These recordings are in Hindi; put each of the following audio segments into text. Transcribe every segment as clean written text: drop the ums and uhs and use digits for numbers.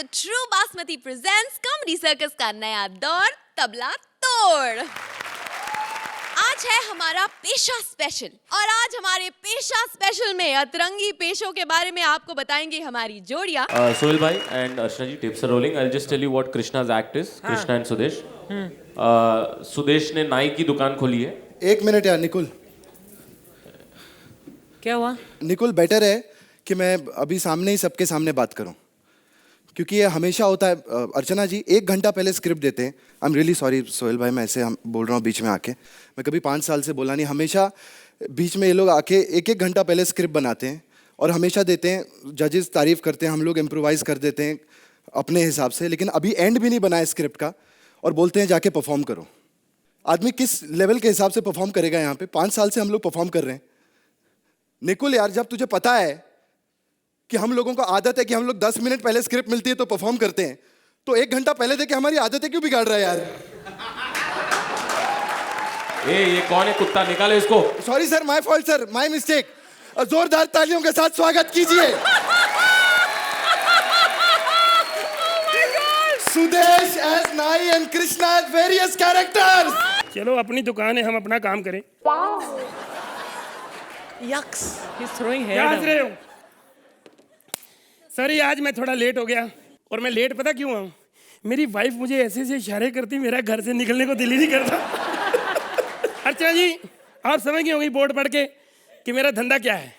True basmati presents comedy circus का नया दौर तबला तोड़। आज है हमारा पेशा स्पेशल और आज हमारे पेशा स्पेशल में अतरंगी पेशों के बारे में आपको बताएंगे हमारी जोड़ियां। Sohail bhai and Archana ji, tapes are rolling. I'll just tell you what Krishna's act is. Krishna and Sudesh. Sudesh ने नाई की दुकान खोली है। एक मिनट यार निकुल, क्या हुआ? निकुल बेटर है कि मैं अभी सामने ही सबके सामने बात करूं, क्योंकि ये हमेशा होता है। अर्चना जी 1 घंटा पहले स्क्रिप्ट देते हैं। I am really sorry Sohail भाई, मैं ऐसे बोल रहा हूँ बीच में आके। मैं कभी 5 साल से बोला नहीं, हमेशा बीच में ये लोग आके 1-1 घंटा पहले स्क्रिप्ट बनाते हैं और हमेशा देते हैं। जजेस तारीफ करते हैं, हम लोग इम्प्रोवाइज कर देते हैं अपने हिसाब से, लेकिन अभी एंड भी नहीं बनाया स्क्रिप्ट का और बोलते हैं जाके परफॉर्म करो। आदमी किस लेवल के हिसाब से परफॉर्म करेगा यहाँ पे? 5 साल से हम लोग परफॉर्म कर रहे हैं। निकुल यार, जब तुझे पता है कि हम लोगों को आदत है कि हम लोग 10 मिनट पहले स्क्रिप्ट मिलती है तो परफॉर्म करते हैं, तो 1 घंटा पहले देके हमारी आदतें क्यों बिगाड़ रहा है यार? ये कौन है कुत्ता? निकालो इसको। Sorry sir, my fault sir, my mistake. जोरदार तालियों के साथ स्वागत कीजिए सुदेश एज नाई and Krishna as various characters. चलो अपनी दुकान है, हम अपना काम करें। Yucks. He's throwing hair क्या हंस down. रहे हो? सॉरी, आज मैं थोड़ा लेट हो गया। और मैं लेट पता क्यों हूँ? मेरी वाइफ मुझे ऐसे ऐसे इशारे करती, मेरा घर से निकलने को दिल ही नहीं करता। अर्चना जी, आप समझ गए होंगे बोर्ड पढ़ के कि मेरा धंधा क्या है।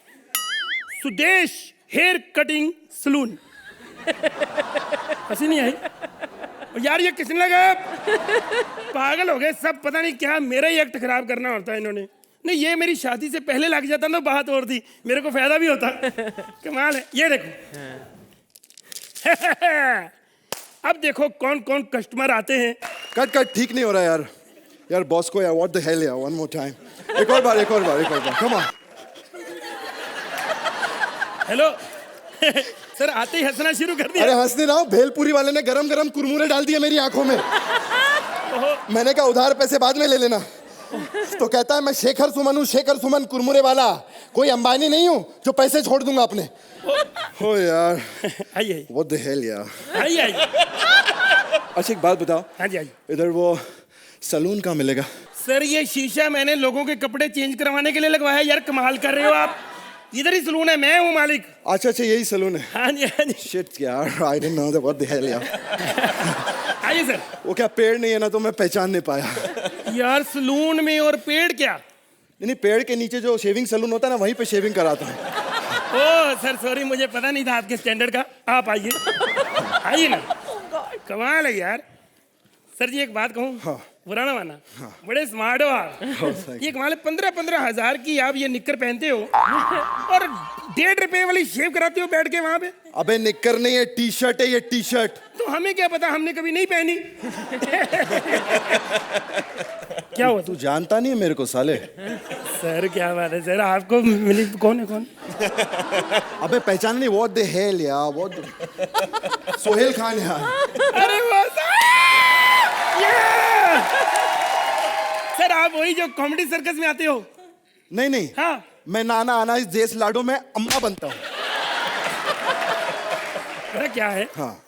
Sudesh hair cutting salon. हंसी नहीं आई? यार ये किसने लगाया? पागल हो गए सब, पता नहीं क्या मेरा ही एक्ट खराब करना होता है इन्होंने। नहीं, ये मेरी शादी से पहले लग जाता ना बात और थी, मेरे को फायदा भी होता। कमाल है। ये देखो। अब देखो कौन कौन कस्टमर आते हैं। कट ठीक नहीं हो रहा यार। यार बॉस को यार, व्हाट द हेल यार, वन मोर टाइम। एक और बार कम ऑन। हेलो। सर आते ही हंसना शुरू कर दिया। अरे हंस नहीं रहा हूँ, भेलपुरी वाले ने गरम गरम कुरमुरे डाल दिए मेरी आंखों में। मैंने कहा उधार पैसे बाद में ले लेना, तो कहता है मैं शेखर सुमन हूँ, शेखर सुमन कुरमुरे वाला, कोई अंबानी नहीं हूँ जो पैसे छोड़ दूंगा अपने। हो यार, आइए व्हाट द हेल यार। आइए। अच्छा एक बात बताओ। हाँ जी, आइए। इधर वो सलून कहाँ मिलेगा? सर ये शीशा मैंने लोगों के कपड़े चेंज करवाने के लिए लगवाया। यार कमाल कर रहे हो आप। इधर ही सलून है, मैं हूँ मालिक। अच्छा यही सलून है। हाँ जी, हाँ जी। शिट यार, I didn't know what the hell यार। आइए सर। वो क्या पेड़ नहीं है ना, तो मैं पहचान नहीं पाया। यार सलून में और पेड़ क्या? नहीं, पेड़ के नीचे जो शेविंग सलून होता है ना, वहीं पे शेविंग कराता हूँ। ओह सर सॉरी, मुझे पता नहीं था आपके स्टैंडर्ड का। आप आइए। आइए ना। कमाल है यार। सर जी एक बात कहूँ? हाँ। बुरा ना माना। हाँ। बड़े स्मार्ट हो आप। ये कमाल है, 15-15 हजार की आप ये निक्कर पहनते हो और 1.5 रुपए वाली शेव कराते हो बैठ के वहां पे। अबे निक्कर नहीं है, टी शर्ट है ये, टी शर्ट। तो हमें क्या पता, हमने कभी नहीं पहनी। क्या हुआ? तू जानता नहीं है मेरे को साले। सर क्या बात है सर, आपको मिली? कौन है कौन? अबे पहचान नहीं? व्हाट द हेल यार, व्हाट। सोहेल खान यार। अरे वो सर आप वही जो कॉमेडी सर्कस में आते हो? नहीं। हाँ। मैं नाना आना इस देश लाडो में अम्मा बनता हूँ। पता क्या है? हाँ।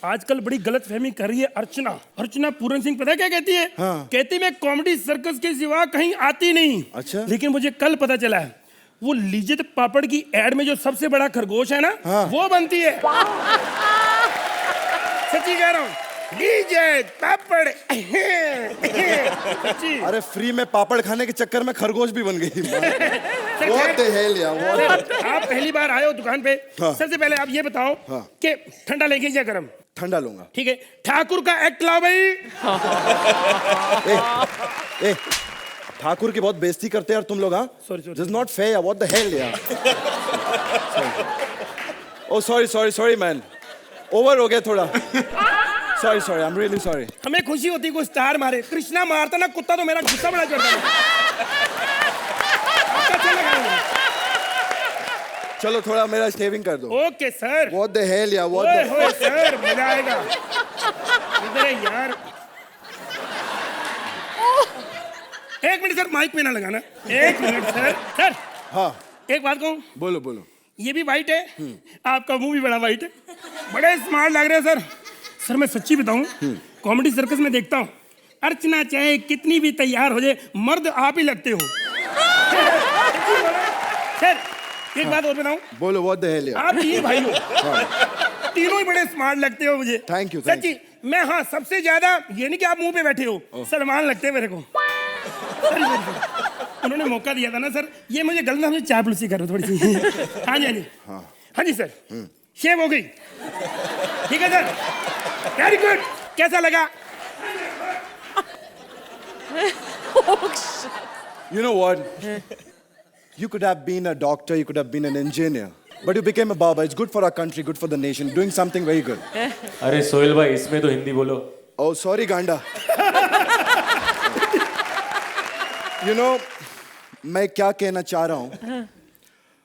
आजकल बड़ी गलत फहमी कर रही है अर्चना पूरन सिंह। पता है क्या कहती है? हाँ। कहती मैं कॉमेडी सर्कस के सिवा कहीं आती नहीं। अच्छा। लेकिन मुझे कल पता चला है, वो लिज्जत पापड़ की एड में जो सबसे बड़ा खरगोश है ना, हाँ। वो बनती है। सच्ची कह रहा हूँ, लिज्जत पापड़। सच्ची। अरे फ्री में पापड़ खाने के चक्कर में खरगोश भी बन गई। व्हाट द हेल यार, व्हाट। आप पहली बार आए हो दुकान पे। हाँ। सबसे पहले आप ये बताओ कि ठंडा लेंगे या गरम? ठंडा लूंगा। ठीक है, ठाकुर का एक्ट लाओ भाई। ए, ठाकुर की बहुत बेइज्जती करते हैं यार तुम लोग। हाँ Sorry. This is not fair, what the hell यार। ओह सॉरी मैन, ओवर हो गया थोड़ा। Sorry, I am really sorry. हमें खुशी होती कोई स्टार मारे। कृष्णा मारता ना कुत्ता तो मेरा गुस्सा बड़ा चढ़ता। चलो थोड़ा मेरा शेविंग कर दो। Okay sir. What the hell यार, व्हाट ओए द। होए सर, मजा आएगा। इधर है यार। एक मिनट सर, माइक पे ना लगाना। एक मिनट सर। हाँ एक बात कहूँ? बोलो। ये भी वाइट है, आपका मुंह भी बड़ा वाइट है। बड़े स्मार्ट लग रहे हो सर। सर मैं सच्ची बताऊं, कॉमेडी सर्कस में देखता हूँ, अर्चना चाहे कितनी भी तैयार हो जाए, मर्द आप ही लगते हो। सर एक बात और बताऊं, बोलो व्हाट द हेल यार। आप तीन भाई हो, तीनों ही बड़े स्मार्ट लगते हो मुझे। Thank you, thank सच्ची मैं, हाँ सबसे ज्यादा, ये नहीं कि आप मुंह पे बैठे हो, सलमान लगते हैं मेरे को। उन्होंने मौका दिया था ना सर, ये मुझे गलत समझे, चापलूसी करो थोड़ी सी। हाँ जी, हाँ जी, हाँ जी सर, शेव हो गई, ठीक है सर, वेरी गुड। कैसा लगा? You know what? You could have been a doctor, you could have been an engineer, but you became a barber. It's good for our country, good for the nation, doing something very good. अरे सोहेल भाई इसमें तो हिंदी बोलो। Oh, sorry, Ganda. You know, मैं क्या कहना चाह रहा हूँ?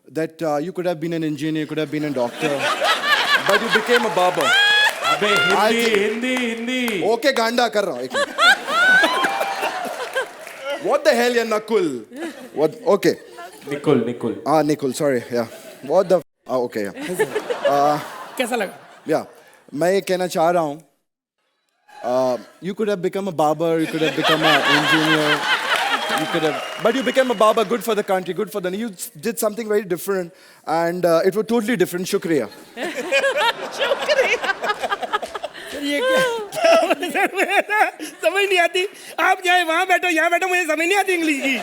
That you could have been an engineer, you could have been a doctor, but you became a barber. अबे हिंदी हिंदी हिंदी। Okay, Ganda कर रहा हूँ। एक minute. What the hell, yeah, Nakul? What? Okay. Nikul Nikul. Nikul, sorry, yeah. What the? Okay, yeah. कैसा लगा? Yeah. मैं ये कहना चाह रहा हूँ. You could have become a barber, you could have become an engineer, you could have, but you became a barber. Good for the country, good for the. You did something very different, and it was totally different. Shukriya. ये क्या सर, मुझे ना समझ नहीं आती। आप चाहे वहां बैठो, यहाँ बैठो, मुझे समझ नहीं आती इंग्लिश की।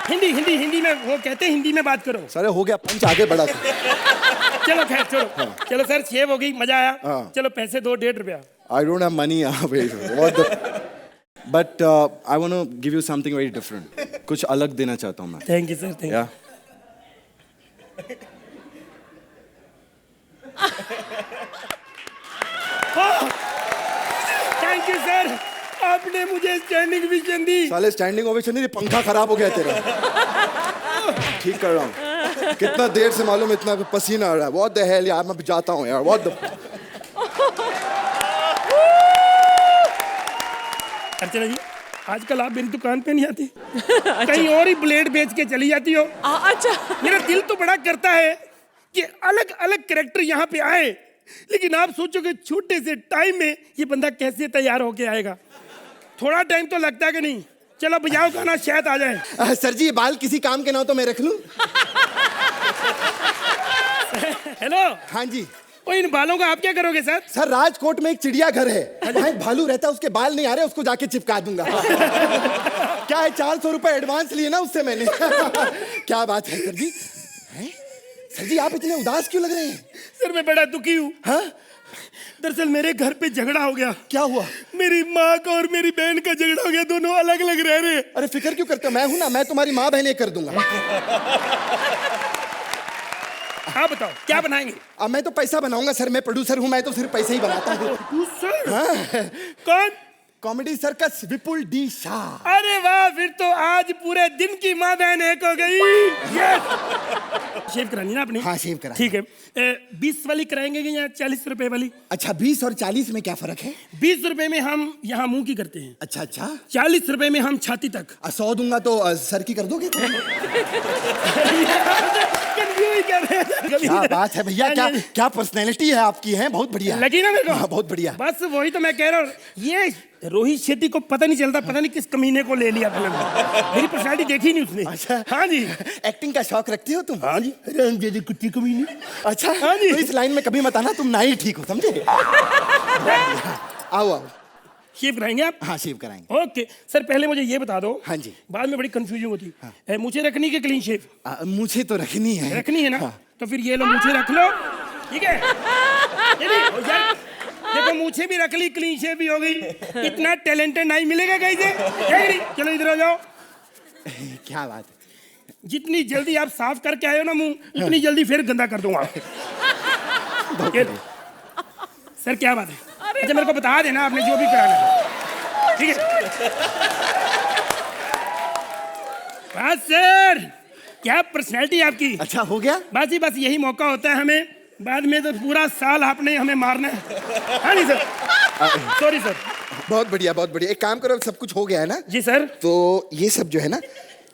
हिंदी हिंदी हिंदी में वो कहते हैं, हिंदी में बात करो। सर हो गया पंच, आगे बढ़ा। चलो खैर छोड़ो, चलो सर शेव हो गई, मजा आया। चलो पैसे दो, 1.5 रुपया। I don't have money. What the? But I want to give you something very different. कुछ अलग देना चाहता हूँ मैं. Thank you sir, thank you. Yeah. Thank you sir, आपने मुझे स्टैंडिंग विजन दी। साले स्टैंडिंग ओवेशन नहीं, पंखा खराब हो गया तेरा। ठीक कर रहा हूँ। कितना देर से मालूम, इतना पसीना आ रहा है। What the hell यार, मैं जाता हूँ यार। What the? अर्चना जी, आजकल आप मेरी दुकान पे नहीं आती, कहीं और ही ब्लेड बेच के चली जाती हो। अच्छा। मेरा दिल तो बड़ा करता है कि अलग अलग कैरेक्टर यहाँ पे आए, लेकिन आप सोचोगे छोटे से टाइम में ये बंदा कैसे तैयार होके आएगा। थोड़ा टाइम तो लगता है कि नहीं। चलो बजाओ गाना, शायद आ जाए। सर जी, ये बाल किसी काम के ना हो तो मैं रख लूं? हेलो। हाँ जी। ओ, इन बालों का आप क्या करोगे सर? सर राजकोट में एक चिड़ियाघर है, वहाँ एक भालू रहता है, उसके बाल नहीं आ रहे, उसको जाके चिपका दूंगा। क्या है, 400 रुपए एडवांस लिए ना उससे मैंने। क्या बात है सर जी? हैं? सर जी आप इतने उदास क्यों लग रहे हैं? सर मैं बड़ा दुखी हूँ। हाँ? दरअसल मेरे घर पे झगड़ा हो गया। क्या हुआ? मेरी माँ का और मेरी बहन का झगड़ा हो गया, दोनों अलग अलग रह रहे हैं। अरे फिक्र क्यों करते हो, मैं हूं ना, मैं तुम्हारी माँ बहन कर दूंगा। आप बताओ क्या बनाएंगे? अब मैं तो पैसा बनाऊंगा सर, मैं प्रोड्यूसर हूँ, मैं तो सिर्फ पैसे ही बनाता हूँ। प्रोड्यूसर? कौन? कॉमेडी सर्कस विपुल डी शाह। अरे वाह, फिर तो आज पूरे दिन की माँ बहन एक हो गई। यस। शेव करानी ना आपने? हाँ शेव करा। ठीक है। 20 वाली कराएंगे कि या 40 रुपए वाली? अच्छा 20 और 40 में क्या फर्क है? 20 रुपए में हम यहाँ मुंह की करते हैं। अच्छा अच्छा। 40 रुपए में हम छाती तक। 100 दूंगा तो सर की कर दोगे? क्या बात है भैया, क्या क्या पर्सनैलिटी है आपकी, है बहुत बढ़िया। लगी ना मेरे को? हाँ, बहुत बढ़िया। बस वही तो मैं कह रहा हूँ, ये रोहित शेट्टी को पता नहीं चलता, पता नहीं किस कमीने को ले लिया फिल्म में। मेरी पर्सनैलिटी देखी नहीं उसने। अच्छा। हाँ जी। एक्टिंग का शौक रखते हो तुम? हाँ जी। अरे कुत्ती कमीने। अच्छा। हाँ जी। तो इस लाइन में कभी मत आना, तुम ना ही ठीक हो, समझे? आओ आओ। शेव कराएंगे आप? हाँ शेव कराएंगे। ओके सर, पहले मुझे ये बता दो। हाँ जी। बाद में बड़ी कंफ्यूजन होती है। मुझे रखनी कि क्लीन शेव? मुझे तो रखनी है। रखनी है ना? हाँ। तो फिर ये लो, मुझे रख लो, ठीक है? देखो मुझे भी रख ली, क्लीन शेव भी हो गई। इतना टैलेंटेड नहीं मिलेगा कहीं से। चलो इधर आ जाओ। क्या बात है? जितनी जल्दी आप साफ करके आए हो ना मुंह, उतनी जल्दी फिर गंदा कर दूंगा। सर क्या बात है? अच्छा मेरे को बता देना आपने जो भी कराना है, ठीक है? बस सर, क्या पर्सनैलिटी आपकी। अच्छा हो गया? बस ही बस यही मौका होता है हमें, बाद में तो पूरा साल आपने हमें मारना है। हाँ नहीं सर, सॉरी सर। बहुत बढ़िया बहुत बढ़िया। एक काम करो, सब कुछ हो गया है ना? जी सर। तो ये सब जो है ना,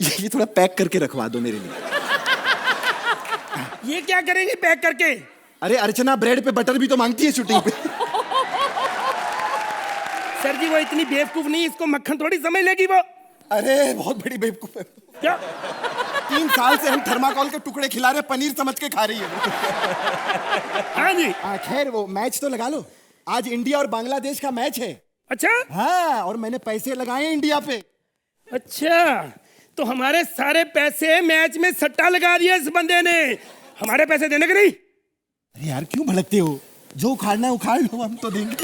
ये थोड़ा पैक करके रखवा दो मेरे लिए। ये क्या करेंगे पैक करके? अरे अर्चना ब्रेड पे बटर भी तो मांगती है शूटिंग पे। सर जी वो इतनी बेवकूफ नहीं, इसको मक्खन थोड़ी समझ लेगी वो। अरे बहुत बड़ी बेवकूफ है। क्या 3 साल से हम थर्माकोल के टुकड़े खिला रहे, पनीर समझ के खा रही है। हाँ जी। खैर वो मैच तो लगा लो, आज इंडिया और बांग्लादेश का मैच है। अच्छा हाँ, और मैंने पैसे लगाए हैं इंडिया पे। अच्छा, तो हमारे सारे पैसे मैच में सट्टा लगा दिया इस बंदे ने, हमारे पैसे देने के नहीं। अरे यार क्यों भड़कते हो, जो उखाड़ना है उखाड़ लो, हम तो देंगे।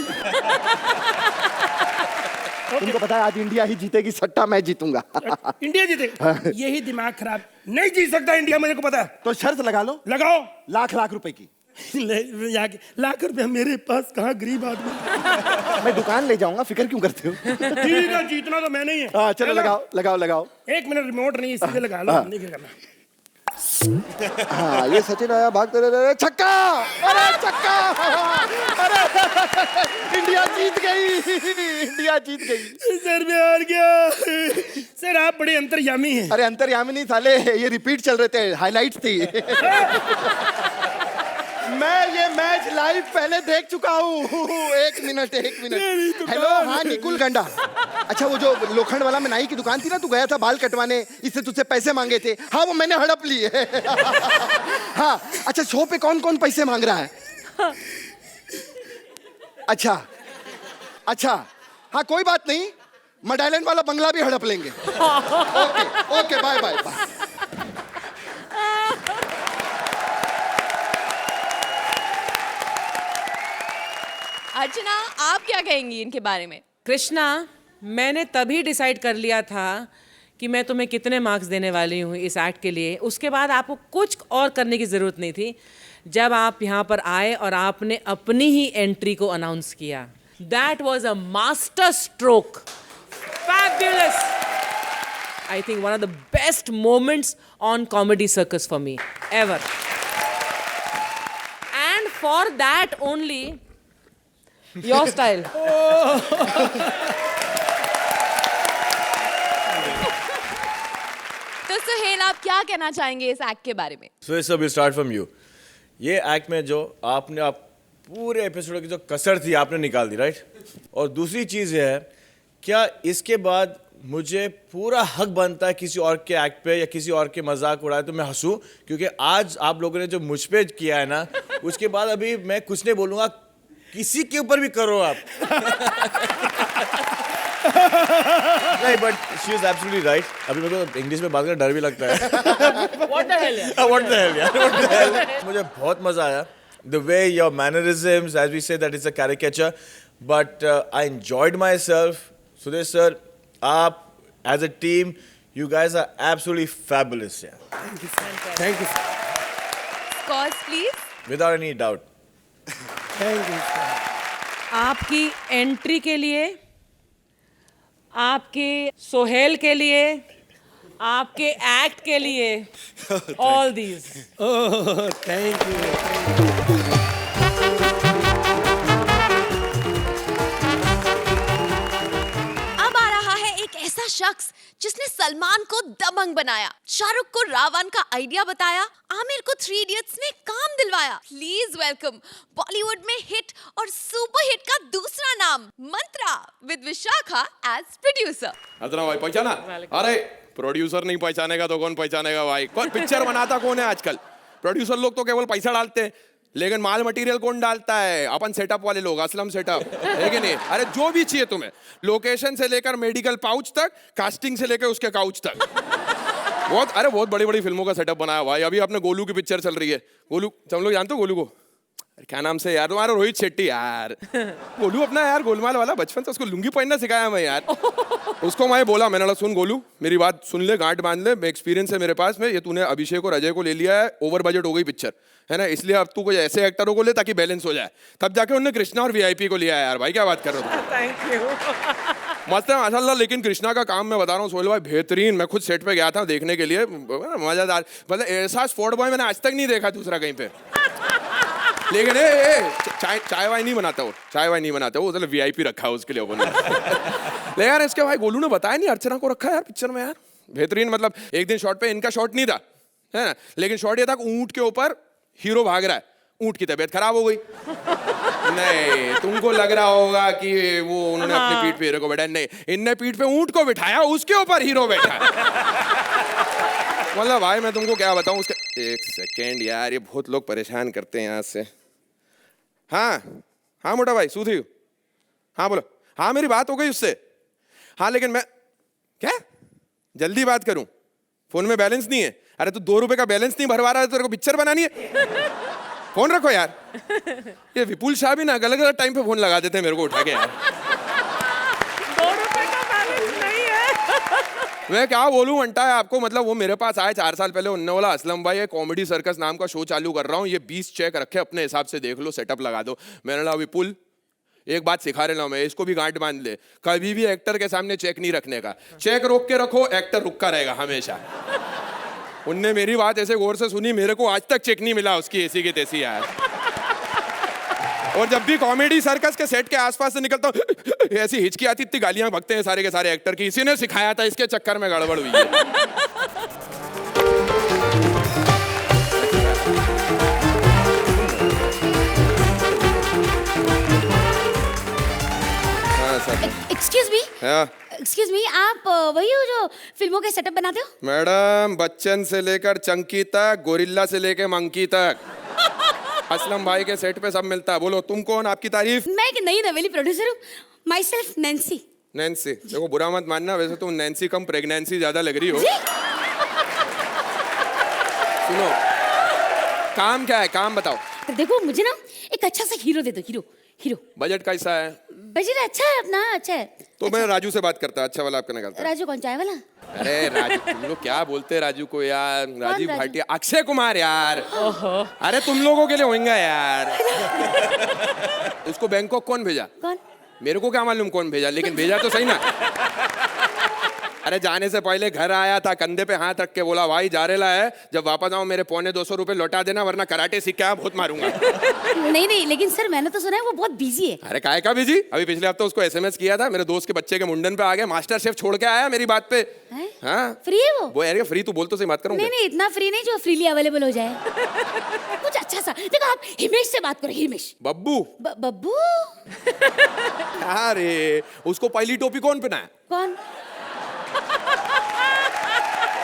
तुमको पता है आज इंडिया ही जीतेगी, सट्टा मैं जीतूंगा। इंडिया जीतेगा? यही दिमाग खराब, नहीं जीत सकता इंडिया, मुझे को पता है। तो शर्त लगा लो। लगाओ। लाख रुपए की। लाख रुपए मेरे पास कहाँ, गरीब आदमी। मैं दुकान ले जाऊंगा, फिक्र क्यों करते हो? ठीक है, जीतना तो मैं नहीं है। हाँ चलो लगाओ। 1 मिनट, रिमोट नहीं इसी से लगा लो, नहीं क्या करना। हाँ ये सचिन आया, भागते रहे, छक्का। अरे छक्का, अरे इंडिया जीत गई। सर मैं हार गया। सर आप बड़े अंतर्यामी हैं। अरे अंतर्यामी नहीं साले, ये रिपीट चल रहे थे, हाइलाइट्स थी। मैं ये मैच लाइव पहले देख चुका हूँ। एक मिनट। हेलो, हाँ निकुल गंडा। अच्छा वो जो लोखंड वाला में नाई की दुकान थी ना, तू गया था बाल कटवाने, इससे तुझसे पैसे मांगे थे। हाँ वो मैंने हड़प लिए। हाँ अच्छा, शो पे कौन पैसे मांग रहा है? अच्छा हाँ कोई बात नहीं, मडाइलैंड वाला बंगला भी हड़प लेंगे। Okay bye. अर्चना आप क्या कहेंगी इनके बारे में? कृष्णा, मैंने तभी डिसाइड कर लिया था कि मैं तुम्हें कितने मार्क्स देने वाली हूँ इस एक्ट के लिए। उसके बाद आपको कुछ और करने की ज़रूरत नहीं थी। जब आप यहाँ पर आए और आपने अपनी ही एंट्री को अनाउंस किया, that was a master stroke, fabulous. I think one of the best moments on comedy circus for me ever, and for that only your style. तो सुहेल आप क्या कहना चाहेंगे इस एक्ट के बारे में? So we start from you. ये एक्ट में जो आपने पूरे एपिसोड की जो कसर थी आपने निकाल दी, राइट? और दूसरी चीज़ ये है, क्या इसके बाद मुझे पूरा हक बनता है किसी और के एक्ट पे या किसी और के मजाक उड़ाए तो मैं हंसूं? क्योंकि आज आप लोगों ने जो मुझ पे किया है ना, उसके बाद अभी मैं कुछ नहीं बोलूँगा, किसी के ऊपर भी करो आप। नहीं, but she is absolutely right. अभी मेरे को इंग्लिश में बात करना डर भी लगता है। What the hell, यार? What the hell, यार? What the hell? मुझे बहुत मजा आया। The way your mannerisms, as we say, that is a caricature, but I enjoyed myself. Sudesh sir, आप as a team, you guys are absolutely fabulous, yeah. Thank you Scores please. Without any doubt. आपकी एंट्री के लिए, आपके सोहेल के लिए, आपके एक्ट के लिए, ऑल दीज। Thank you. अब आ रहा है एक ऐसा शख्स जिसने सलमान को दबंग बनाया, शाहरुख को रावण का आइडिया बताया, आमिर को 3 इडियट्स में काम दिलवाया। प्लीज वेलकम बॉलीवुड में हिट और सुपर हिट का दूसरा नाम, मंत्रा, विद विशाखा एज प्रोड्यूसर। अर्चना भाई पहचाना? अरे प्रोड्यूसर नहीं पहचानेगा तो कौन पहचानेगा भाई? कौन पिक्चर बनाता कौन है आजकल? प्रोड्यूसर लोग तो केवल पैसा डालते हैं, लेकिन माल मटेरियल कौन डालता है? अपन सेटअप वाले लोग, असलम सेटअप है कि नहीं? अरे जो भी चाहिए तुम्हें, लोकेशन से लेकर मेडिकल पाउच तक, कास्टिंग से लेकर उसके काउच तक, बहुत बड़ी बड़ी फिल्मों का सेटअप बनाया भाई। अभी अपने गोलू की पिक्चर चल रही है। गोलू, तुम लोग जानते हो गोलू को? क्या नाम से यार तुम्हारा? रोहित शेट्टी यार। गोलू अपना यार गोलमाल वाला, बचपन से उसको लुंगी पहनना सिखाया मैं यार। उसको मैं बोला, मैंने बोला सुन गोलू, मेरी बात सुन ले, गांठ बांध ले, एक्सपीरियंस है मेरे पास में, ये तूने अभिषेक और अजय को ले लिया है, ओवर बजट हो गई पिक्चर है ना, इसलिए अब तू कोई ऐसे एक्टरों को ले ताकि बैलेंस हो जाए। तब जाके उन्होंने कृष्णा और वीआईपी को लिया है यार। भाई क्या बात कर रहे हो? Thank you. मस्त है माशाल्लाह। लेकिन कृष्णा का काम मैं बता रहा हूँ सोहेल भाई, बेहतरीन। मैं खुद सेट पे गया था देखने के लिए, मजेदार। मतलब ऐसा स्पोर्ट बॉय मैंने आज तक नहीं देखा दूसरा कहीं पे। लेकिन चाय वाय नहीं बनाता वो, मतलब वीआईपी रखा है उसके लिए ओपन। ले यार इसके भाई गोलू ने बताया नहीं, अर्चना को रखा है यार पिक्चर में यार, बेहतरीन। मतलब एक दिन शॉट पे इनका शॉट नहीं था है ना, लेकिन शॉट ये था ऊंट के ऊपर हीरो भाग रहा है, ऊंट की तबीयत खराब हो गई। नहीं, तुमको लग रहा होगा कि वो उन्होंने अपनी पीठ पे हीरो को बैठाया, नहीं, इनने पीठ पे ऊंट को बिठाया, उसके ऊपर हीरो बैठा। मतलब भाई मैं तुमको क्या बताऊं उसके। एक सेकेंड यार, ये बहुत लोग परेशान करते हैं यहाँ से। हाँ हाँ मोटा भाई सूधी, हाँ बोलो। हाँ मेरी बात हो गई उससे। हाँ लेकिन मैं क्या जल्दी बात करूं, फोन में बैलेंस नहीं है। अरे तू 2 रुपए का बैलेंस नहीं भरवा रहा है, तेरे को पिक्चर बनानी है। फोन रखो यार। ये विपुल शाह भी ना अलग अलग टाइम पे फोन लगा देते हैं मेरे को उठा के यार। 2 रुपए का बैलेंस नहीं है। मैं क्या बोलूं अंटा है आपको, मतलब वो मेरे पास आए 4 साल पहले, उन्होंने बोला असलम भाई ये कॉमेडी सर्कस नाम का शो चालू कर रहा हूँ, ये 20 चेक रखे अपने हिसाब से देख लो, सेटअप लगा दो। मैंने बोला विपुल एक बात सिखा रहा हूं मैं, इसको भी गांठ बांध ले, कभी भी एक्टर के सामने चेक नहीं रखने का। चेक रोक के रखो, एक्टर रुका रहेगा हमेशा। उनने मेरी बात ऐसे गौर से सुनी, मेरे को आज तक चेक नहीं मिला उसकी ऐसी की तैसी यार। और जब भी कॉमेडी सर्कस के सेट के आसपास से निकलता हूँ ऐसी हिचकी आती, इतनी गालियां भगते हैं सारे के सारे एक्टर की, इसी ने सिखाया था, इसके चक्कर में गड़बड़ हुई है। एक्सक्यूज मी, हाँ एक्सक्यूज मी, आप वही हो जो फिल्मों के सेटअप बनाते हो? मैडम, बच्चन से लेकर चंकी तक, गोरिल्ला से लेकर मंकी तक, असलम भाई के सेट पे सब मिलता है। बोलो तुम कौन, आपकी तारीफ? मैं एक नई नवेली प्रोड्यूसर हूँ, माई सेल्फ नैन्सी। नैन्सी? देखो बुरा मत मानना, वैसे तुम नैन्सी कम प्रेगनेंसी ज्यादा लग रही हो। सुनो काम क्या है, काम बताओ। तो देखो मुझे ना एक अच्छा सा हीरो दे दो, हीरो हीरो। बजट कैसा है? बजट अच्छा है अपना, अच्छा है। तो मैं राजू से बात करता, अच्छा वाला आपका निकालता। राजू कौन, चाय वाला? अरे राजू, तुम लोग क्या बोलते हैं राजू को यार, राजीव राजू? भाटिया, अक्षय कुमार यार। अरे तुम लोगों के लिए होएगा यार। उसको बैंकॉक कौन भेजा? कौन? मेरे को क्या मालूम कौन भेजा, लेकिन भेजा तो सही ना। अरे जाने से पहले घर आया था, कंधे पे हाथ रख के बोला भाई जा रेला है, जब वापस आऊं मेरे 250 रुपए लौटा देना, वरना कराटे सीख के आया, बहुत मारूंगा। नहीं, लेकिन सर मैंने तो सुना है वो बहुत बिजी है। अरे काहे का बिजी, अभी पिछले हफ्ते उसको SMS किया था, मेरे दोस्त के बच्चे के मुंडन पे आ गया, मास्टर शेफ छोड़ के आया मेरी बात पे। हाँ फ्री है वो यार फ्री, तू बोल तो सही बात करूंगा। नहीं, इतना फ्री नहीं जो फ्रीली अवेलेबल हो जाए। कुछ अच्छा सा देखो, आप हिमेश से बात करो, हिमेश। बब्बू? बब्बू? अरे उसको पहली टोपी कौन पहनाया? कौन?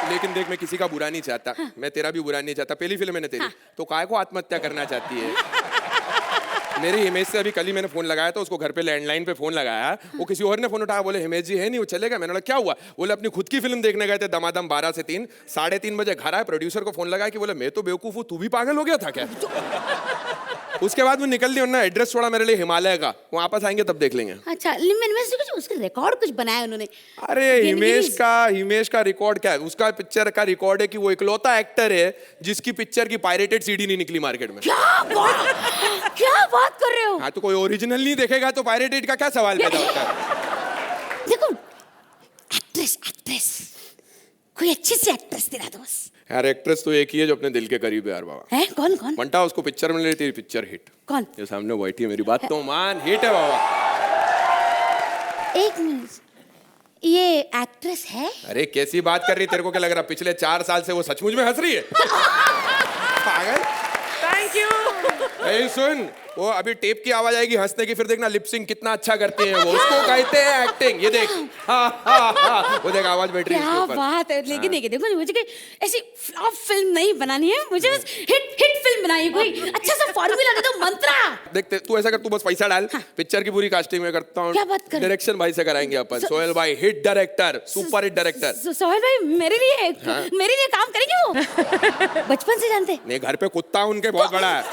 लेकिन देख मैं किसी का बुरा नहीं चाहता, मैं तेरा भी बुरा नहीं चाहता, पहली फिल्म है ना तेरी, तो काय को आत्महत्या करना चाहती है? मेरी हिमेश से अभी कल ही मैंने फोन लगाया था, उसको घर पे लैंडलाइन पे फोन लगाया, वो किसी और ने फोन उठाया, बोले हिमेश जी है नहीं, वो चले गए। मैंने बोला क्या हुआ? बोले अपनी खुद की फिल्म देखने गए थे दमादम 12 से 3, 3:30 बजे घर आए, प्रोड्यूसर को फोन लगाया कि बोले मैं तो बेवकूफ हूँ, तू भी पागल हो गया था क्या? उसके बाद मैं निकल ली, उन्होंने एड्रेस छोड़ा मेरे लिए हिमालय का, वापस आएंगे तब देख लेंगे। अच्छा, मैंने कुछ उसका रिकॉर्ड कुछ बनाया उन्होंने। अरे हिमेश का रिकॉर्ड क्या है? उसका पिक्चर का रिकॉर्ड है कि वो इकलौता एक्टर है जिसकी पिक्चर की पायरेटेड सीडी नहीं निकली मार्केट में। क्या बात कर रहे हो? हाँ तो कोई ओरिजिनल नहीं देखेगा तो पायरेटेड का क्या सवाल पैदा होता है? देखो एक्ट्रेस कोई अच्छी सी एक्ट्रेस दिला दो बस। यार एक्ट्रेस तो एक ही है जो अपने दिल के करीब है यार बाबा। है? कौन? मंटा, उसको पिक्चर में ले तेरी पिक्चर हिट। कौन? ये सामने बैठी है, मेरी बात तो मान, हिट है बाबा। एक मिनट, ये एक्ट्रेस है? अरे कैसी बात कर रही, तेरे को क्या लग रहा पिछले 4 साल से वो सचमुच में हंस रही है? पागल। Thank you. ए सुन, वो अभी टेप की आवाज आएगी हंसने की, फिर देखना लिपसिंग कितना अच्छा करती है वो, उसको कहते हैं एक्टिंग। ये देख, वो देख आवाज बैठ रही है क्या बात है। लेकिन देखो मुझे ऐसी फ्लॉप फिल्म नहीं बनानी है, मुझे बस हिट फिल्म बनानी है। कोई अच्छा सा फॉर्मूला दे दो, मंत्रा। देख तू ऐसा कर, तू बस पैसा डाल, पिक्चर की पूरी कास्टिंग में करता हूँ। क्या बात कर? डायरेक्शन भाई से कराएंगे अपन। सोहेल भाई hit director, super hit director. Sohail भाई मेरे लिए काम करेंगे वो? बचपन से जानते? नहीं, घर पे कुत्ता उनके बहुत बड़ा है।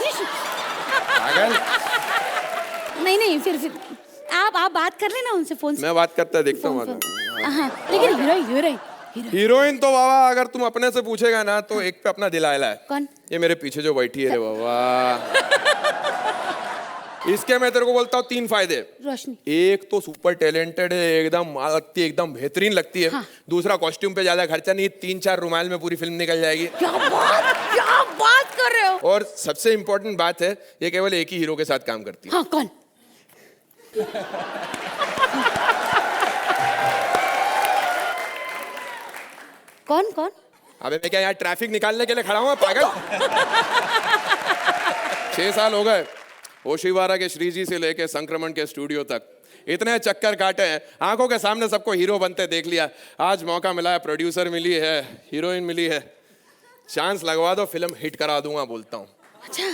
पागल। नहीं, फिर आप बात कर लेना उनसे फोन से। मैं बात करता है, देखता हूँ। लेकिन हीरोइन हीरोइन तो बाबा अगर तुम अपने से पूछेगा ना तो एक पे अपना दिल आयला है। कौन? ये मेरे पीछे जो बैठी है रे बाबा। इसके मैं तेरे को बोलता हूँ 3 फायदे। रोशनी। एक तो सुपर टैलेंटेड है, एकदम माल लगती है, एकदम बेहतरीन लगती है। हाँ। दूसरा कॉस्ट्यूम पे ज्यादा खर्चा नहीं, 3-4 रुमाल में पूरी फिल्म निकल जाएगी। क्या बात कर रहे हो? और सबसे इंपॉर्टेंट बात है, ये केवल एक ही हीरो के साथ काम करती है। हाँ, कौन? कौन? अबे मैं क्या यहाँ ट्रैफिक निकालने के लिए खड़ा हूँ पागल? 6 साल हो गए ओशिवारा के श्री जी से लेके संक्रमण के स्टूडियो तक, इतने चक्कर काटे हैं, आंखों के सामने सबको हीरो बनते देख लिया। आज मौका मिला है, प्रोड्यूसर मिली है, हीरोइन मिली है, चांस लगवा दो, फिल्म हिट करा दूंगा बोलता हूँ। अच्छा,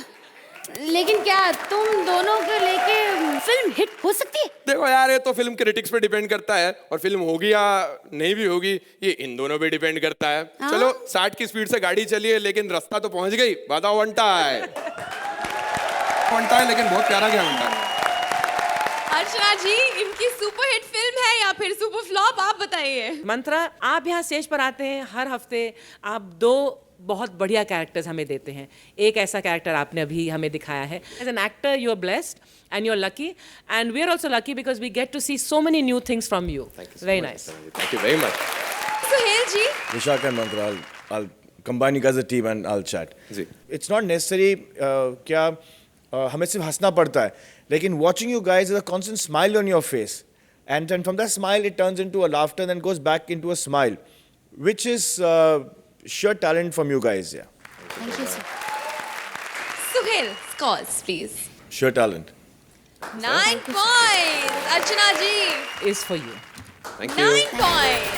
लेकिन क्या तुम दोनों को लेके फिल्म हिट हो सकती है? देखो यार, ये तो फिल्म क्रिटिक्स पे डिपेंड करता है, और फिल्म होगी या नहीं भी होगी ये इन दोनों पे डिपेंड करता है। चलो 60 की स्पीड से गाड़ी चली है, लेकिन रास्ता तो पहुंच गई। बताओ वंटा है लेकिन बहुत प्यारा गया वंटा है। अर्चना जी, इनकी सुपर हिट फिल्म है या फिर सुपर फ्लॉप, आप बताइए। मंत्रा, आप यहाँ स्टेज पर आते हैं हर हफ्ते, आप 2 बहुत बढ़िया कैरेक्टर्स हमें देते हैं। एक ऐसा कैरेक्टर आपने अभी हमें दिखाया है। As an actor you are blessed and you are lucky, and we are also lucky because we get to see so many new things from you. Very nice. Thank you very much. Suhail ji, Vishak and Mantra, I'll combine you guys as a team and I'll chat. जी। It's not necessary क्या हमें सिर्फ हंसना पड़ता है, लेकिन watching you guys is a constant smile on your face, and then from that smile it turns into a laughter and then goes back into a smile, which is sheer talent from you guys. Yeah, Thank you, sir. Sohail, scores please. sheer talent. 9 points. Archana ji, Is for you. Thank you. 9 points.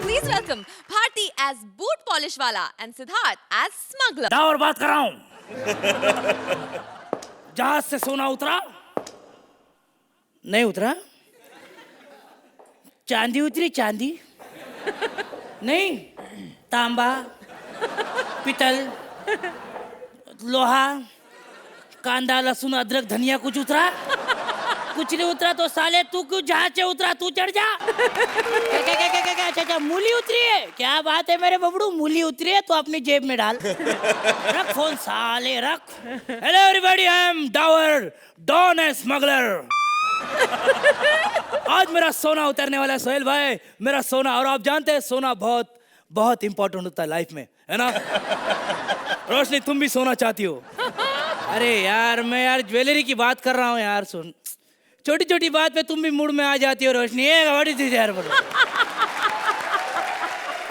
Please welcome Bharti as boot polish wala and Siddharth as smuggler. और बात कर रहा हूं। जहाज से सोना उतरा? नहीं उतरा? चांदी उतरी? चांदी नहीं, तांबा, पितल, लोहा, कांदा, लहसुन, अदरक, धनिया कुछ उतरा? कुछ नहीं उतरा तो साले तू क्यों जहाज से उतरा? तू चढ़ जा। क्या अच्छा, मूली उतरी है? क्या बात है मेरे बबड़ू, मूली उतरी है तो अपनी जेब में डाल। रख फोन साले, रख। हेलो एवरीबॉडी, आई एम डावर डॉन एंड स्मगलर। आज मेरा सोना उतरने वाला है सोहेल भाई, मेरा सोना। और आप जानते हैं सोना बहुत बहुत इंपॉर्टेंट होता है लाइफ में, है ना? रोशनी, तुम भी सोना चाहती हो? अरे यार, मैं यार ज्वेलरी की बात कर रहा हूँ यार। सुन, छोटी छोटी बात पे तुम भी मूड में आ जाती हो रोशनी। व्हाट इज दिस यार? बोलो।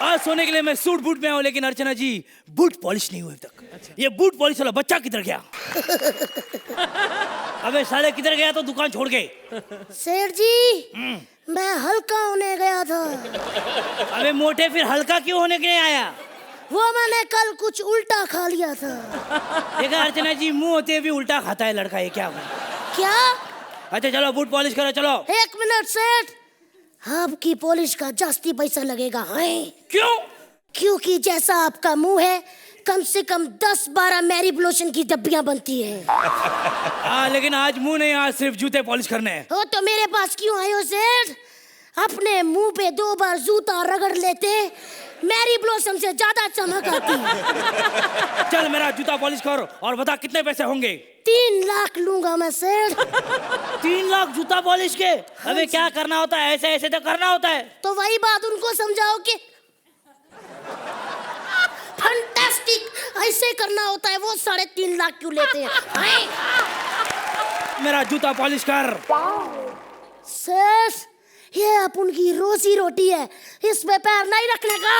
आज सोने के लिए मैं सूट बूट में आऊँ, लेकिन अर्चना जी बूट पॉलिश नहीं हुए अब तक। अच्छा। ये बूट पॉलिश वाला बच्चा किधर गया? अबे साले किधर गया तो दुकान छोड़ के? सेठ जी, मैं हल्का होने गया था। अबे मोटे, फिर हल्का क्यों होने के लिए आया? वो मैंने कल कुछ उल्टा खा लिया था। देखा अर्चना जी, मुंह होते भी उल्टा खाता है लड़का, ये क्या हुआ? क्या? अच्छा चलो बूट पॉलिश करो, चलो। 1 मिनट सेठ, आपकी पॉलिश का जास्ती पैसा लगेगा। है क्यों? क्योंकि जैसा आपका मुंह है, कम से कम 10-12 मैरी ब्लोशन की डब्बियां बनती है। लेकिन आज मुंह नहीं, आज सिर्फ जूते पॉलिश करने हैं। हो तो मेरे पास क्यों आए हो सेठ? अपने मुंह पे 2 बार जूता रगड़ लेते, मैरी ब्लॉसम से ज्यादा चमक आती। चल मेरा जूता पॉलिश कर और बता कितने पैसे होंगे? 3 लाख लूंगा मैं सेठ। 3 लाख जूता पॉलिश के? अबे क्या करना होता है? ऐसे ऐसे तो करना होता है। तो वही बात उनको समझाओ कि फैंटास्टिक ऐसे करना होता है। वो 3.5 लाख क्यों लेते हैं? मेरा जूता पॉलिश कर। सेठ, ये अपन की रोजी रोटी है, इसमें पैर नहीं रखने का।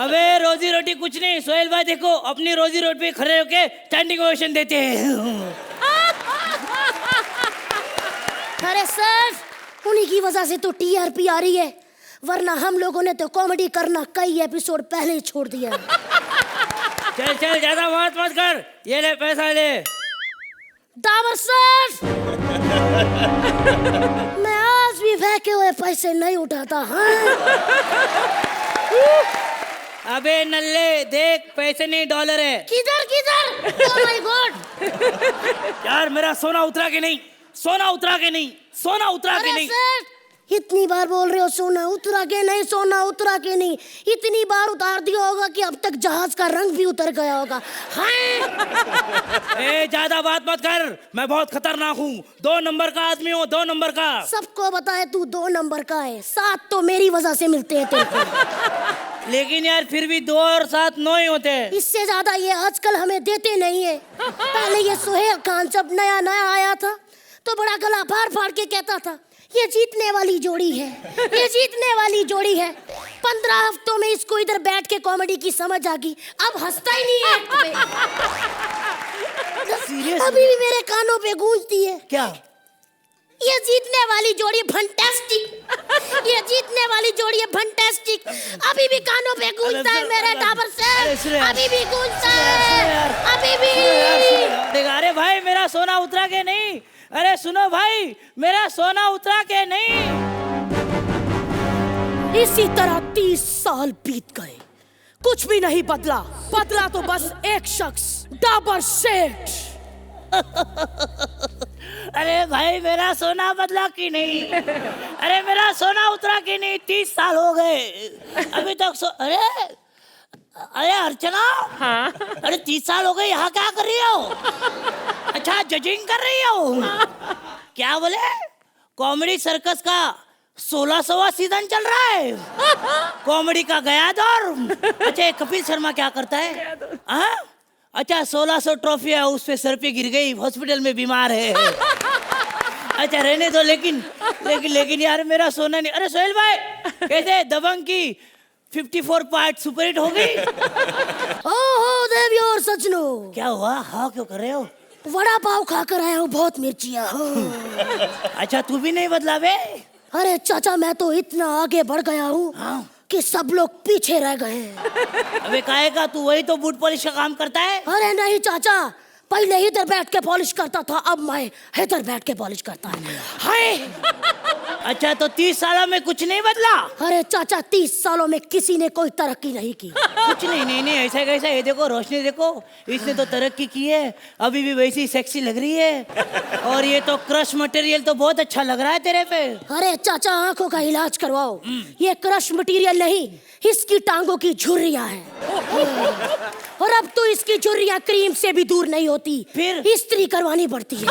अबे रोजी रोटी कुछ नहीं सोहेल भाई, देखो अपनी रोजी रोटी पे खड़े होके स्टैंडिंग ओवेशन देते हैं। अरे सर, उन्हीं की वजह से तो टीआरपी आ रही है, वरना हम लोगों ने तो कॉमेडी करना कई एपिसोड पहले ही छोड़ दिया। चल चल, ज्यादा बात मत कर, ये ले पैसा ले। डाबर सर, मैं आज भी फेंके हुए पैसे नहीं उठाता। हाँ? अबे नल्ले देख, पैसे नहीं डॉलर है। किधर किधर? Oh my God! यार मेरा सोना उतरा के नहीं, सोना उतरा के नहीं, सोना उतरा के नहीं। सर, इतनी बार बोल रहे हो सोना उतरा के नहीं, सोना उतरा के नहीं। इतनी बार उतार दिया होगा कि अब तक जहाज का रंग भी उतर गया होगा। हाँ? ए ज्यादा बात मत कर, मैं बहुत खतरनाक हूँ, 2 नंबर का आदमी हूँ, 2 नंबर का। सबको बताए तू 2 नंबर का है, 7 तो मेरी वजह से मिलते हैं तेरे को। लेकिन यार फिर भी 2 और 7 9 ही होते हैं। इससे ज्यादा ये आजकल हमें देते नहीं है। पहले ये सोहेल खान जब नया नया आया था तो बड़ा गला फाड़ फाड़ के कहता था, ये जीतने वाली जोड़ी है, ये जीतने वाली जोड़ी है। 15 हफ्तों में इसको इधर बैठ के कॉमेडी की समझ आ गई, अब हंसता ही नहीं है एक्ट पे। अभी भी मेरे कानों पे गूंजती है। क्या? ये जीतने वाली जोड़ी फंटास्टिक, ये जीतने वाली जोड़ी है फंटास्टिक। अभी भी कानों पे गूंजता है मेरे टावर से, अभी भी गूंजता है, अभी भी। अरे भाई मेरा सोना उतरा के नहीं? अरे सुनो भाई, मेरा सोना उतरा के नहीं? इसी तरह 30 साल बीत गए, कुछ भी नहीं बदला। बदला तो बस एक शख्स, डाबर सेठ। अरे भाई मेरा सोना बदला कि नहीं? अरे मेरा सोना उतरा कि नहीं? 30 साल हो गए अभी तक अरे अरे अर्चना, हाँ? अरे 30 साल हो गए, यहाँ क्या कर रही हो? अच्छा जजिंग कर रही हो? क्या बोले? कॉमेडी सर्कस का 16वां सीजन चल रहा है, कॉमेडी का गया दौर। अच्छा कपिल शर्मा क्या करता है? हाँ? अच्छा 1600 ट्रॉफी है, उस पे सर पे गिर गई, हॉस्पिटल में बीमार है। अच्छा रहने दो, लेकिन यार मेरा सोना नहीं। अरे सोहेल भाई, कैसे दबंग की 54 पार्ट सुपरहिट हो गई? ओहो देवी और सजनो, क्या हुआ? हाँ क्यों कर रहे हो? वड़ा पाव खाकर आया हूँ, बहुत मिर्चियाँ हो। अच्छा तू भी नहीं बदला बे? अरे चाचा मैं तो इतना आगे बढ़ गया हूँ, हाँ? कि सब लोग पीछे रह गए हैं। अबे काहे का, तू वही तो बूट पॉलिश का काम करता है? अरे नहीं चाचा, पहले इधर बैठ के पॉलिश करता था, अब मैं इधर बैठ के पॉलिश करता है। हाय। अच्छा तो 30 सालों में कुछ नहीं बदला? अरे चाचा 30 सालों में किसी ने कोई तरक्की नहीं की। कुछ नहीं ऐसा कैसा? ये देखो रोशनी देखो, इसने तो तरक्की की है, अभी भी वैसी सेक्सी लग रही है। और ये तो क्रश मटेरियल तो बहुत अच्छा लग रहा है तेरे पे। अरे चाचा आंखों का इलाज करवाओ, ये क्रश मटेरियल नहीं, इसकी टांगों की झुर्रियां हैं। और अब तो इसकी झुर्रियां क्रीम से भी दूर नहीं होती, फिर इस्त्री करवानी पड़ती है।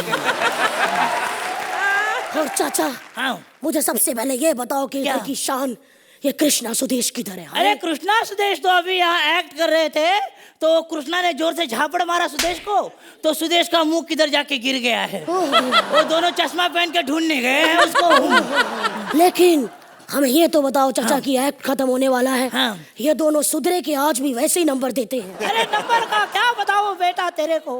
और चाचा, हाँ? मुझे सबसे पहले ये बताओ कि इधर की शान, ये कृष्णा सुदेश किधर है? अरे कृष्णा सुदेश तो अभी यहाँ एक्ट कर रहे थे, तो कृष्णा ने जोर से झापड़ मारा सुदेश को, तो सुदेश का मुंह किधर जाके गिर गया है। वो दोनों चश्मा पहन के ढूंढने गए हैं उसको। लेकिन हमें ये तो बताओ चाचा, हाँ? कि एक्ट खत्म होने वाला है, हाँ? ये दोनों सुधरे के आज भी वैसे ही नंबर देते हैं। अरे नंबर का क्या बताओ बेटा तेरे को।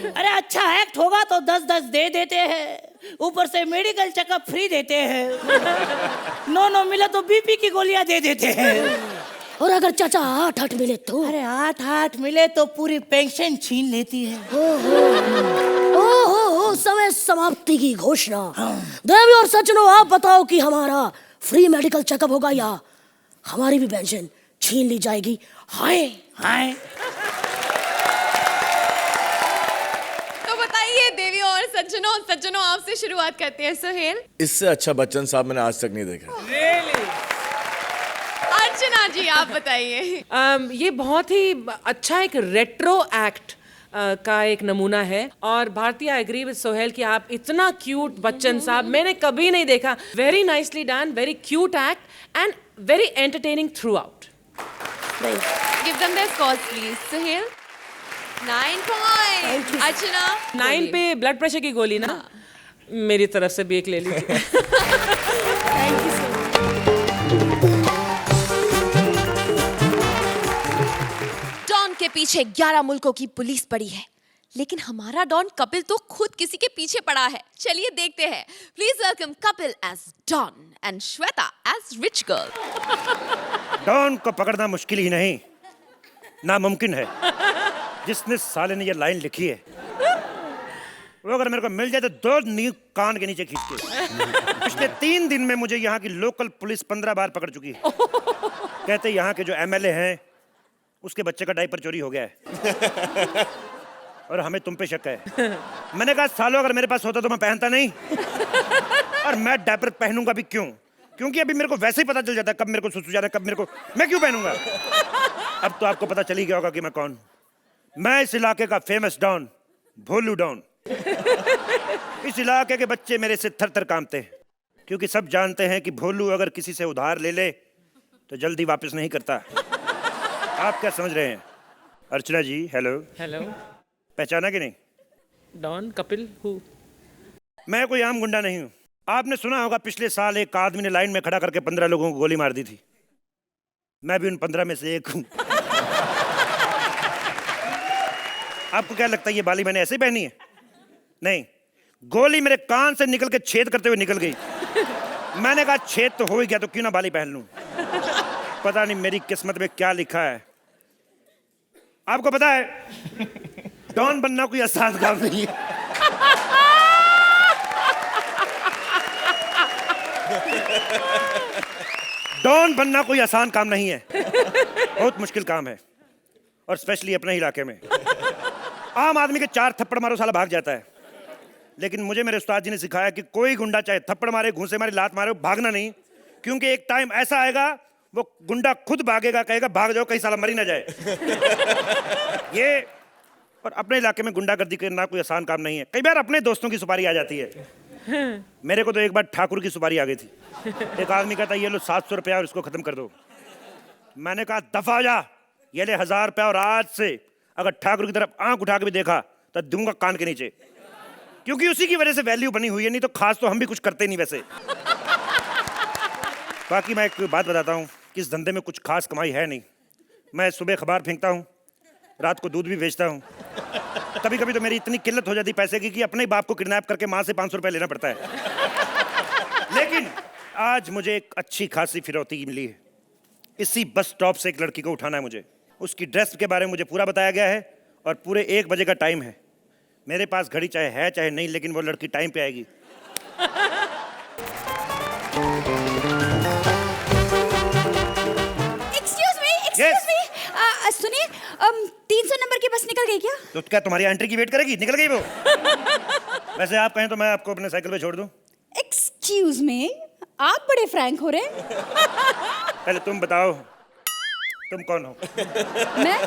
अरे अच्छा एक्ट होगा तो 10-10 दे देते हैं, ऊपर से मेडिकल चेकअप फ्री देते हैं, नो मिले तो बीपी की गोलियां दे देते हैं। और अगर चाचा 8 मिले तो? अरे 8 मिले तो पूरी पेंशन छीन लेती है। ओहो समय समाप्ति की घोषणा। देवी और सज्जनों, आप बताओ कि हमारा फ्री मेडिकल चेकअप होगा या हमारी भी पेंशन छीन ली जाएगी? हाय हाय। तो बताइए देवी और सज्जनों आपसे शुरुआत करते हैं। सोहेल, इससे अच्छा बच्चन साहब मैंने आज तक नहीं देखा। अर्चना जी आप बताइए। ये बहुत ही अच्छा एक रेट्रो एक्ट का एक नमूना है, और भारतीय आई एग्री विद सोहेल कि आप इतना क्यूट बच्चन साहब मैंने कभी नहीं देखा। Very nicely done, very cute act and very entertaining throughout. Give them their scores please. Sohail 9 point, Archana 9 पे ब्लड प्रेशर की गोली ना, मेरी तरफ से भी एक ले लीजिए। डॉन के पीछे 11 मुल्कों की पुलिस पड़ी है, लेकिन हमारा डॉन कपिल तो खुद किसी के पीछे पड़ा है। चलिए देखते हैं। Please welcome Kapil as don and Shweta as rich girl. Don को पकड़ना मुश्किल ही नहीं, नामुमकिन है। जिसने साले ने ये लाइन लिखी है, वो अगर मेरे को मिल जाए तो 2 नींव कान के नीचे खींच के। पिछले 3 दिन में मुझे यहाँ की लोकल पुलिस 15 बार पकड़ चुकी है। कहते यहाँ के जो MLA हैं, उसके बच्चे का डायपर चोरी हो गया है और हमें तुम पे शक है। मैंने कहा सालों अगर मेरे पास होता तो मैं पहनता नहीं, और मैं डायपर पहनूंगा भी क्यों? क्योंकि अभी मेरे को वैसे ही पता चल जाता है कब मेरे को सुसु जाता है, कब मेरे को, मैं क्यों पहनूंगा? अब तो आपको पता चल ही गया होगा कि मैं कौन। मैं इस इलाके का फेमस डॉन, भोलू डॉन। इस इलाके के बच्चे मेरे से थर-थर कांपते हैं, क्योंकि सब जानते हैं कि भोलू अगर किसी से उधार ले ले तो जल्दी वापस नहीं करता। आप क्या समझ रहे हैं? अर्चना जी हेलो। हेलो। पहचाना कि नहीं? Don Kapil who? मैं कोई आम गुंडा नहीं हूँ। आपने सुना होगा पिछले साल एक आदमी ने लाइन में खड़ा करके 15 लोगों को गोली मार दी थी। मैं भी उन 15 में से एक हूँ। आपको क्या लगता है ये बाली मैंने ऐसे ही पहनी है? नहीं, गोली मेरे कान से निकल के छेद करते हुए निकल गई। मैंने कहा छेद तो हो ही गया तो क्यों ना बाली पहन लूं। पता नहीं मेरी किस्मत में क्या लिखा है। आपको पता है डॉन बनना कोई आसान काम नहीं है। डॉन बनना कोई आसान काम नहीं है, बहुत मुश्किल काम है, और स्पेशली अपने इलाके में। आम आदमी के 4 थप्पड़ मारो साला भाग जाता है, लेकिन मुझे मेरे उस्ताद जी ने सिखाया कि कोई गुंडा चाहे थप्पड़ मारे, घूंसे मारे, लात मारे, भागना नहीं, क्योंकि एक टाइम ऐसा आएगा वो गुंडा खुद भागेगा, कहेगा भाग जाओ कहीं साला मरी ना जाए। ये और अपने इलाके में गुंडागर्दी करना कोई आसान काम नहीं है। कई बार अपने दोस्तों की सुपारी आ जाती है। मेरे को तो एक बार ठाकुर की सुपारी आ गई थी। एक आदमी कहता ये लो 700 रुपया और इसको खत्म कर दो। मैंने कहा दफा हो जा, ये ले 1000 रुपया, और आज से अगर ठाकुर की तरफ आंख उठा के भी देखा तो दूंगा कान के नीचे, क्योंकि उसी की वजह से वैल्यू बनी हुई है, नहीं तो खास तो हम भी कुछ करते नहीं वैसे। बाकी मैं एक बात बताता हूँ कि इस धंधे में कुछ खास कमाई है नहीं। मैं सुबह अखबार फेंकता हूँ, रात को दूध भी बेचता हूँ। कभी कभी तो मेरी इतनी किल्लत हो जाती पैसे की कि अपने ही बाप को किडनैप करके माँ से 500 रुपये लेना पड़ता है। लेकिन आज मुझे एक अच्छी खासी फिरौती मिली है। इसी बस स्टॉप से एक लड़की को उठाना है मुझे। उसकी ड्रेस के बारे में मुझे पूरा बताया गया है और पूरे 1 बजे का टाइम है। मेरे पास घड़ी चाहे है चाहे नहीं, लेकिन वो लड़की टाइम पे आएगी। Excuse me, सुनिए, 300 नंबर की बस निकल गई क्या? तो क्या तुम्हारी एंट्री की वेट करेगी? निकल गई वो। वैसे आप कहें तो मैं आपको अपने साइकिल पे छोड़ दूं। Excuse me, आप बड़े फ्रैंक हो रहे हैं। पहले तुम बताओ, तुम कौन हो? मैं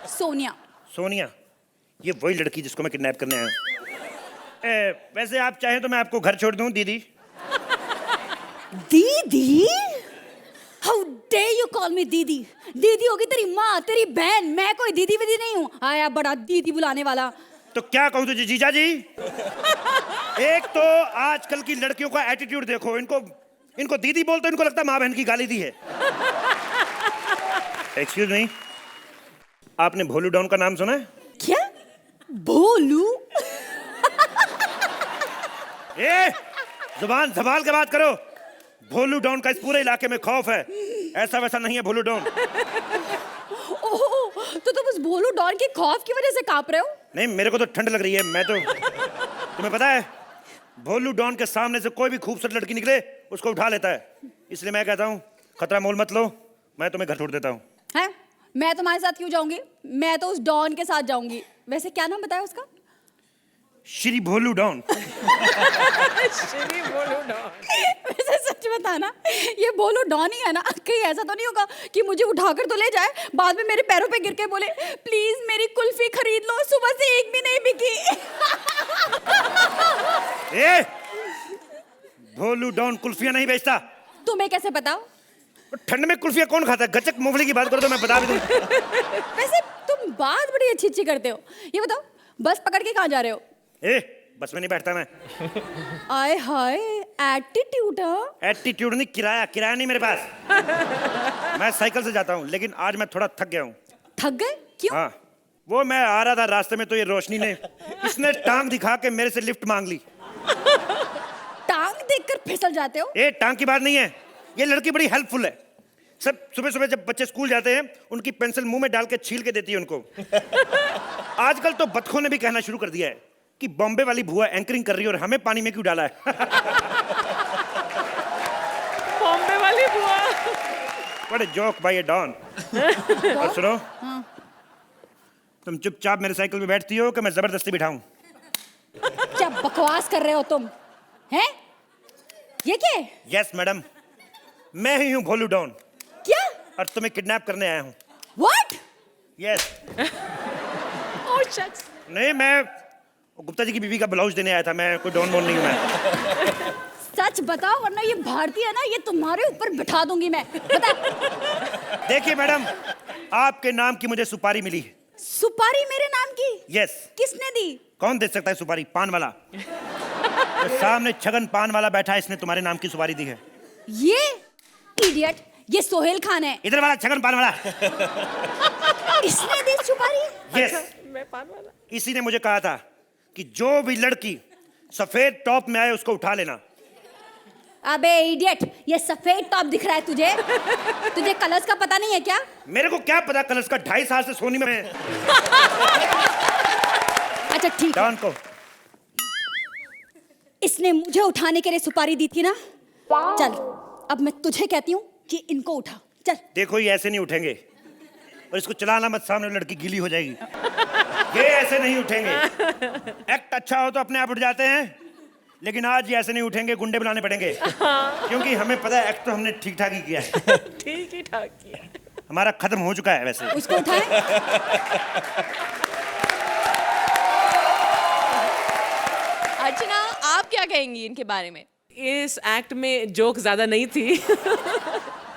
सोनिया। सोनिया, ये वही लड़की जिसको मैं किडनैप करने आया हूँ। वैसे आप चाहें तो मैं आपको घर छोड़ दूं, दीदी। दीदी? How dare you call me दीदी? दीदी होगी तेरी माँ, तेरी बहन। मैं कोई दीदी विदी नहीं हूँ। आया बड़ा दीदी बुलाने वाला। तो क्या कहूँ तुझे जीजा जी? एक तो आजकल की लड़कियों का एटीट्यूड देखो, इनको दीदी बोलते इनको लगता है माँ बहन की गाली दी है। एक्सक्यूज मी, आपने भोलू डॉन का नाम सुना है? क्या? भोलू? ए, जुबान संभाल के बात करो। भोलू डॉन का इस पूरे इलाके में खौफ है। ऐसा वैसा नहीं है भोलू डॉन। ओह, तो तुम उस भोलू डॉन के खौफ की वजह से कांप रहे हो? नहीं, मेरे को तो ठंड लग रही है। मैं तो, तुम्हें पता है भोलू डॉन के सामने से कोई भी खूबसूरत लड़की निकले उसको उठा लेता है। इसलिए मैं कहता हूँ खतरा मोल मत लो, मैं तुम्हें घर छोड़ देता हूँ। हैं? मैं तुम्हारे साथ क्यों जाऊंगी? मैं तो उस डॉन के साथ जाऊंगी। वैसे क्या नाम बताया उसका? श्री भोलू डॉन। श्री भोलू डॉन। वैसे सच बताना, ये भोलू डॉन ही है ना? कहीं ऐसा तो नहीं होगा कि मुझे उठाकर तो ले जाए, बाद में मेरे पैरों पे गिर के बोले प्लीज मेरी कुल्फी खरीद लो, सुबह से एक भी नहीं बिकी। ए, भोलू डॉन कुल्फियां नहीं बेचता। तुम्हें कैसे पता? ठंड में कुल्फियां कौन खाता है? गचक मूंगफली की बात करो तो मैं बता भी दूं। वैसे तुम बात बड़ी अच्छी अच्छी करते हो। ये बताओ, बस पकड़ के कहाँ जा रहे हो? ए, बस में नहीं बैठता मैं। आए हाय, एटीट्यूड। एटीट्यूड नहीं, किराया नहीं मेरे पास। मैं साइकिल से जाता हूँ, लेकिन आज मैं थोड़ा थक गया हूँ। थक गए? क्यों? हाँ, वो मैं आ रहा था रास्ते में तो ये रोशनी ने इसने टांग दिखा के मेरे से लिफ्ट मांग ली। टांग देखकर फिसल जाते हो? ए, टांग की बात नहीं है, ये लड़की बड़ी हेल्पफुल है। सब सुबह सुबह जब बच्चे स्कूल जाते हैं उनकी पेंसिल मुंह में डाल के छील के देती है उनको। आजकल तो बतखों ने भी कहना शुरू कर दिया है कि बॉम्बे वाली भुआ एंकरिंग कर रही है और हमें पानी में क्यों डाला है। बॉम्बे वाली बुआ। बड़े जोक भाई डॉन। और सुनो, तुम चुपचाप मेरे साइकिल पे बैठती हो कि मैं जबरदस्ती बिठाऊं? क्या बकवास कर रहे हो तुम? हैं? ये क्या है? यस मैडम, मैं ही हूँ भोलू डॉन। क्या? और तुम्हें किडनैप करने आया हूँ। What? यस। ओह शक्स। नहीं, मैं गुप्ता जी की बीवी का ब्लाउज देने आया था। मैं कोई डॉन नहीं हूँ मैं। सच बताओ, वरना ये भारतीय है ना, ये तुम्हारे ऊपर बिठा दूंगी मैं। बता। देखिए मैडम, आपके नाम की मुझे सुपारी मिली है। सुपारी मेरे नाम की? यस। किसने दी? कौन दे सकता है सुपारी? पान वाला। तो सामने छगन पान वाला बैठा है, इसने तुम्हारे नाम की सुपारी दी है। ये इडियट, ये सोहेल खान है। इधर वाला छगन पान वाला। इसने दी सुपारी? यस, मैं पान वाला। इसी ने मुझे कहा था कि जो भी लड़की सफेद टॉप में आए उसको उठा लेना। अबे इडियट, ये सफेद टॉप दिख रहा है तुझे? तुझे कलर्स का पता नहीं है क्या? मेरे को क्या पता कलर्स का, 2.5 साल से सोनी में। अच्छा ठीक है। डॉन को इसने मुझे उठाने के लिए सुपारी दी थी ना? चल अब मैं तुझे कहती हूँ कि इनको उठा। चल। देखो ये ऐसे नहीं उठेंगे, और इसको चलाना मत, सामने लड़की गीली हो जाएगी। ये ऐसे नहीं उठेंगे। एक्ट अच्छा हो तो अपने आप उठ जाते हैं, लेकिन आज ये ऐसे नहीं उठेंगे, गुंडे बनाने पड़ेंगे। क्योंकि हमें पता है एक्ट तो हमने ठीक ठाक ही किया है। ठीक ही ठाक किया। हमारा खत्म हो चुका है वैसे। उसको उठाए। अर्चना, आप क्या कहेंगी इनके बारे में? इस एक्ट में जोक ज्यादा नहीं थी।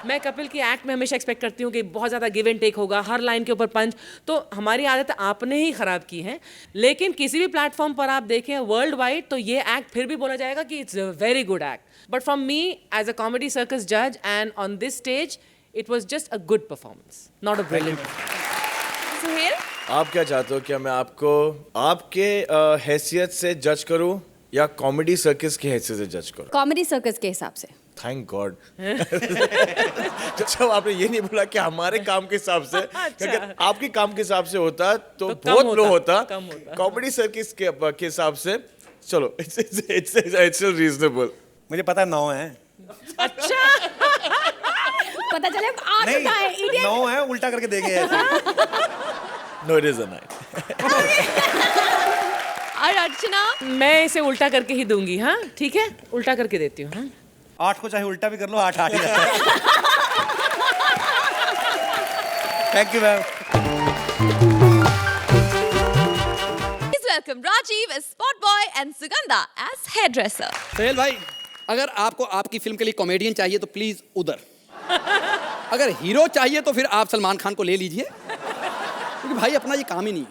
मैं कपिल की एक्ट में हमेशा एक्सपेक्ट करती हूँ कि बहुत ज़्यादा गिव एंड टेक होगा, हर लाइन के ऊपर पंच। तो हमारी आदत आपने ही ख़राब की है। लेकिन किसी भी प्लेटफॉर्म पर आप देखें वर्ल्ड वाइड, तो ये एक्ट फिर भी बोला जाएगा कि it's a very good act. But from me as a comedy circus जज and on this stage, it was just a good performance, not a brilliant. Suhel, आप क्या चाहते हो? क्या मैं आपको आपके हैसियत से जज करूं या कॉमेडी सर्कस की हैसियत से जज करूं? कॉमेडी सर्कस के हिसाब से। Thank God. जब आपने ये नहीं बोला कि हमारे काम के हिसाब से, अगर आपके काम के हिसाब से होता तो बहुत लो होता। कॉमेडी सर्कस के हिसाब से चलो, इट्स रीजनेबल। मुझे पता 9 है। अच्छा। पता चले 8 है। इडियट। 9 है, उल्टा करके देंगे ऐसे। No, it is a 9। और अर्चना, मैं इसे उल्टा करके ही दूंगी। हाँ ठीक है, उल्टा करके देती हूँ। हाँ 8 को चाहे उल्टा भी कर लो, 8 8 ही रहता है। Thank you ma'am. please welcome Rajiv as spot boy and Sugandha as hairdresser. Sohail भाई, अगर आपको आपकी फिल्म के लिए कॉमेडियन चाहिए तो प्लीज उधर। अगर हीरो चाहिए तो फिर आप सलमान खान को ले लीजिए, क्योंकि भाई अपना ये काम ही नहीं है।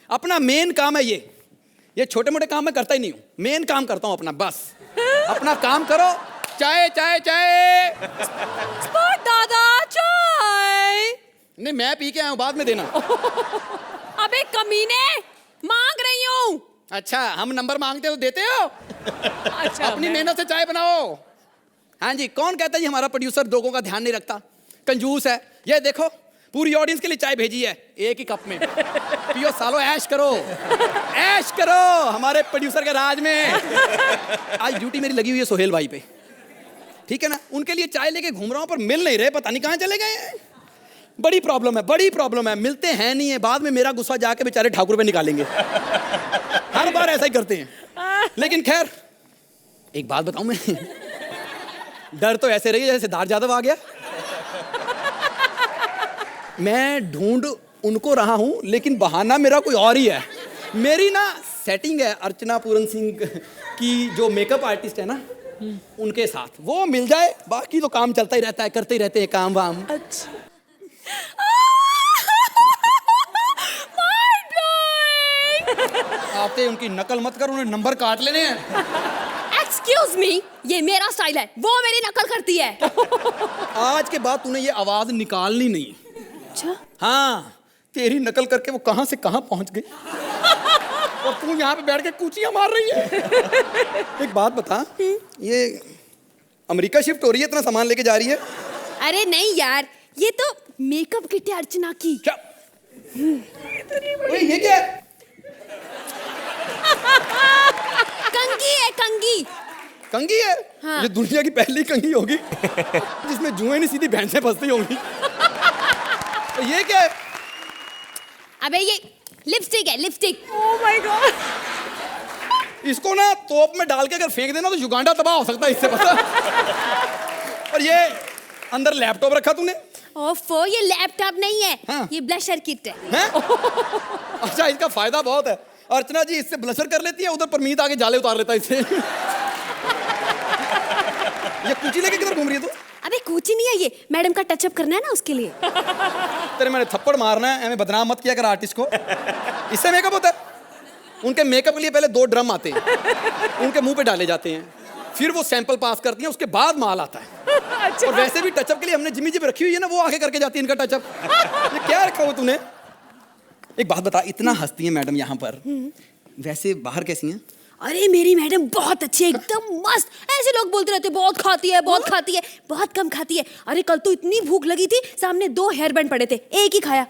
अपना मेन काम है ये छोटे मोटे काम मैं करता ही नहीं हूँ। मेन काम करता हूँ अपना, बस अपना काम करो। चाय चाय चाय। स्पॉट दादा, चाय। नहीं, मैं पी के आया हूँ, बाद में देना। अबे कमीने, मांग रही हूँ। अच्छा, हम नंबर मांगते हो तो देते हो? अच्छा, अपनी मेहनत से चाय बनाओ। हाँ जी, कौन कहता है जी हमारा प्रोड्यूसर लोगों का ध्यान नहीं रखता, कंजूस है। ये देखो, पूरी ऑडियंस के लिए चाय भेजी है, एक ही कप में। पियो सालो, ऐश करो, ऐश करो हमारे प्रोड्यूसर के राज में। आज ड्यूटी मेरी लगी हुई है सोहेल भाई पे, ठीक है ना? उनके लिए चाय लेके घूम रहा हूँ, पर मिल नहीं रहे, पता नहीं कहाँ चले गए। बड़ी प्रॉब्लम है, बड़ी प्रॉब्लम है। मिलते हैं नहीं है, बाद में मेरा गुस्सा जाके बेचारे ठाकुर पे निकालेंगे। हर बार ऐसा ही करते हैं। लेकिन खैर, एक बात बताऊं मैं, डर तो ऐसे रही जैसे सिद्धार्थ यादव आ गया। मैं ढूंढ उनको रहा हूं, लेकिन बहाना मेरा कोई और ही है। मेरी ना सेटिंग है अर्चना पूरन सिंह की, जो मेकअप आर्टिस्ट है ना, उनके साथ। वो मिल जाए, बाकी तो काम चलता ही रहता है, करते ही रहते हैं काम वाम। अच्छा। आते उनकी नकल मत कर, उन्हें नंबर काट लेने हैं। एक्सक्यूज मी, ये मेरा स्टाइल है, वो मेरी नकल करती है। आज के बाद तूने ये आवाज निकालनी नहीं। अच्छा? हाँ, तेरी नकल करके वो कहां से कहां पहुंच गई, और तू यहाँ पे बैठ के कूचियां मार रही है। एक बात बता, ये अमेरिका शिफ्ट हो रही है, इतना सामान लेके जा रही है? अरे नहीं यार, ये तो मेकअप किट है अर्चना की। क्या? ये क्या है? कंगी है, कंगी। कंगी है? हाँ। ये दुनिया की पहली कंगी होगी जिसमें जुएं नहीं सीधी भैंसें फंसती होंगी। तो ये क्या है? अबे ये लिपस्टिक है, लिपस्टिक। Oh my God. इसको ना तोप में डाल के अगर फेंक देना तो युगांडा तबाह हो सकता है इससे, पता। और ये अंदर लैपटॉप रखा तूने? ओफो, ये लैपटॉप नहीं है। हाँ। ये ब्लशर किट है। हैं? अच्छा, इसका फायदा बहुत है। अर्चना जी इससे ब्लशर कर लेती है, उधर परमीत आगे जाले उतार लेता है इससे। ये कुची लेके किधर घूम रही है तू? अबे कूची नहीं है ये, मैडम का टचअप करना है ना उसके लिए। तेरे मैंने थप्पड़ मारना है, हमें बदनाम मत किया कर आर्टिस्ट को। इससे मेकअप होता है? उनके मेकअप के लिए पहले 2 ड्रम आते हैं, उनके मुंह पे डाले जाते हैं, फिर वो सैंपल पास करती हैं, उसके बाद माल आता है। और वैसे भी टचअप के लिए हमने जिमी जिप रखी हुई है ना, वो आके करके जाती है इनका टचअप। ये क्या रखा हुआ तूने? एक बात बता, इतना हंसती है मैडम यहाँ पर, वैसे बाहर कैसी हैं? अरे मेरी मैडम बहुत अच्छी है, एकदम मस्त। ऐसे लोग बोलते रहते हैं बहुत खाती है, बहुत खाती है, बहुत कम खाती है। अरे कल तो इतनी भूख लगी थी, सामने 2 हेयर बैंड पड़े थे, एक ही खाया।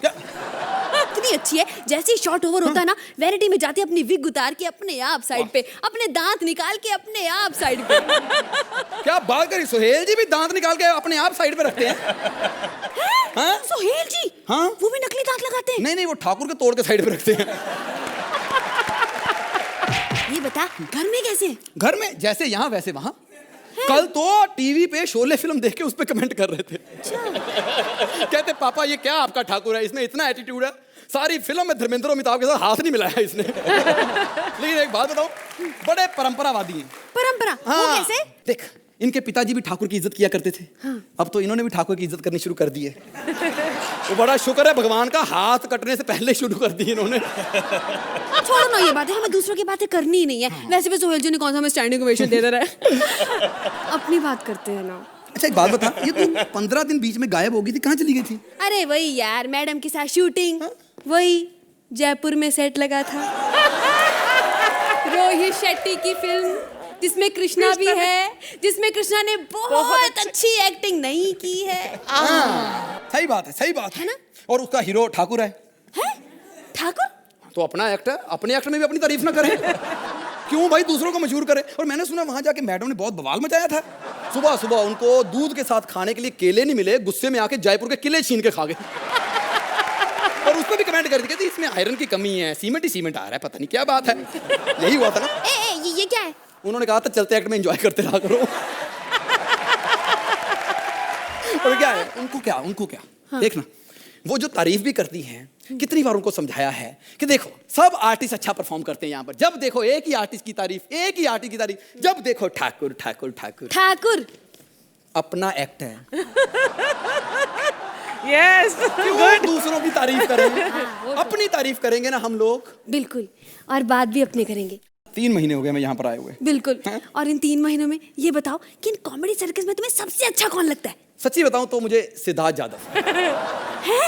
इतनी अच्छी है, जैसे ही शॉर्ट ओवर होता है ना, वैनिटी में जाती है, अपनी विग उतार के अपने आप साइड पे, अपने दांत निकाल के अपने आप साइड पे। क्या बात करी, सोहेल जी भी दांत निकाल के अपने आप साइड पे रखते हैं? हाँ? सोहेल जी? हाँ? वो भी नकली दांत लगाते हैं? नहीं नहीं, वो ठाकुर के तोड़ के साइड पे रखते हैं। ये बता, घर में कैसे? घर में जैसे यहाँ वैसे वहाँ। कल तो टीवी पे शोले फिल्म देख के उस पे कमेंट कर रहे थे। कहते पापा ये क्या आपका ठाकुर है, इसमें इतना एटीट्यूड है, सारी फिल्म में धर्मेंद्र और अमिताभ के साथ हाथ नहीं मिलाया इसने। लेकिन एक बात बताओ, बड़े परंपरावादी हैं। परंपरा? वो कैसे? देख, इनके पिताजी भी ठाकुर की इज्जत किया करते थे। अब तो इन्होंने भी ठाकुर की इज्जत करनी शुरू कर दी है। वो बड़ा शुक्र है भगवान का, हाथ कटने से पहले शुरू कर दी इन्होंने। छोड़ो ना ये बातें, हमें दूसरों की बातें करनी ही नहीं है। वैसे भी सोहेल जी ने कौन सा हमें स्टैंडिंग ओवेशन दे रहा है। अपनी बात करते हैं ना। अच्छा एक बात बता, ये तू 15 दिन बीच में गायब हो गई थी, कहाँ चली गई थी? अरे वही यार, मैडम के साथ शूटिंग। वही जयपुर में सेट लगा था, रोहित शेट्टी की फिल्म, जिसमें कृष्णा भी है, जिसमें कृष्णा ने बहुत अच्छी एक्टिंग नहीं की है। सही बात है, सही बात है ना। और उसका हीरो ठाकुर है। ठाकुर? तो अपना एक्टर, अपने एक्टर में भी अपनी तारीफ ना करें। क्यों भाई दूसरों को मशहूर करे? और मैंने सुना वहां जाके मैडम ने बहुत बवाल मचाया था। सुबह सुबह उनको दूध के साथ खाने के लिए केले नहीं मिले, गुस्से में आके जयपुर के किले छीन के खा गए। और उसको भी कमेंट कर दी, कहती इसमें आयरन की कमी है, सीमेंट ही सीमेंट आ रहा है, पता नहीं क्या बात है। यही हुआ था ना। ये क्या है? उन्होंने कहा था चलते एक्ट में एंजॉय करते रहा करो। और क्या है, उनको क्या हाँ। देखना, वो जो तारीफ भी करती हैं, कितनी बार उनको समझाया है कि देखो सब आर्टिस्ट अच्छा परफॉर्म करते हैं यहाँ पर, जब देखो एक ही आर्टिस्ट की तारीफ, एक ही आर्टिस्ट की तारीफ, जब देखो ठाकुर ठाकुर ठाकुर ठाकुर। अपना एक्ट है। यस, क्यों दूसरों की तारीफ करें? अपनी तारीफ करेंगे ना हम लोग। बिल्कुल, और बात भी अपने करेंगे। 3 महीने हो गए मैं यहाँ पर आए हुए। बिल्कुल। और इन 3 महीनों में ये बताओ कि इन कॉमेडी सर्कस में तुम्हें सबसे अच्छा कौन लगता है? सच्ची बताऊं तो मुझे सिद्धार्थ यादव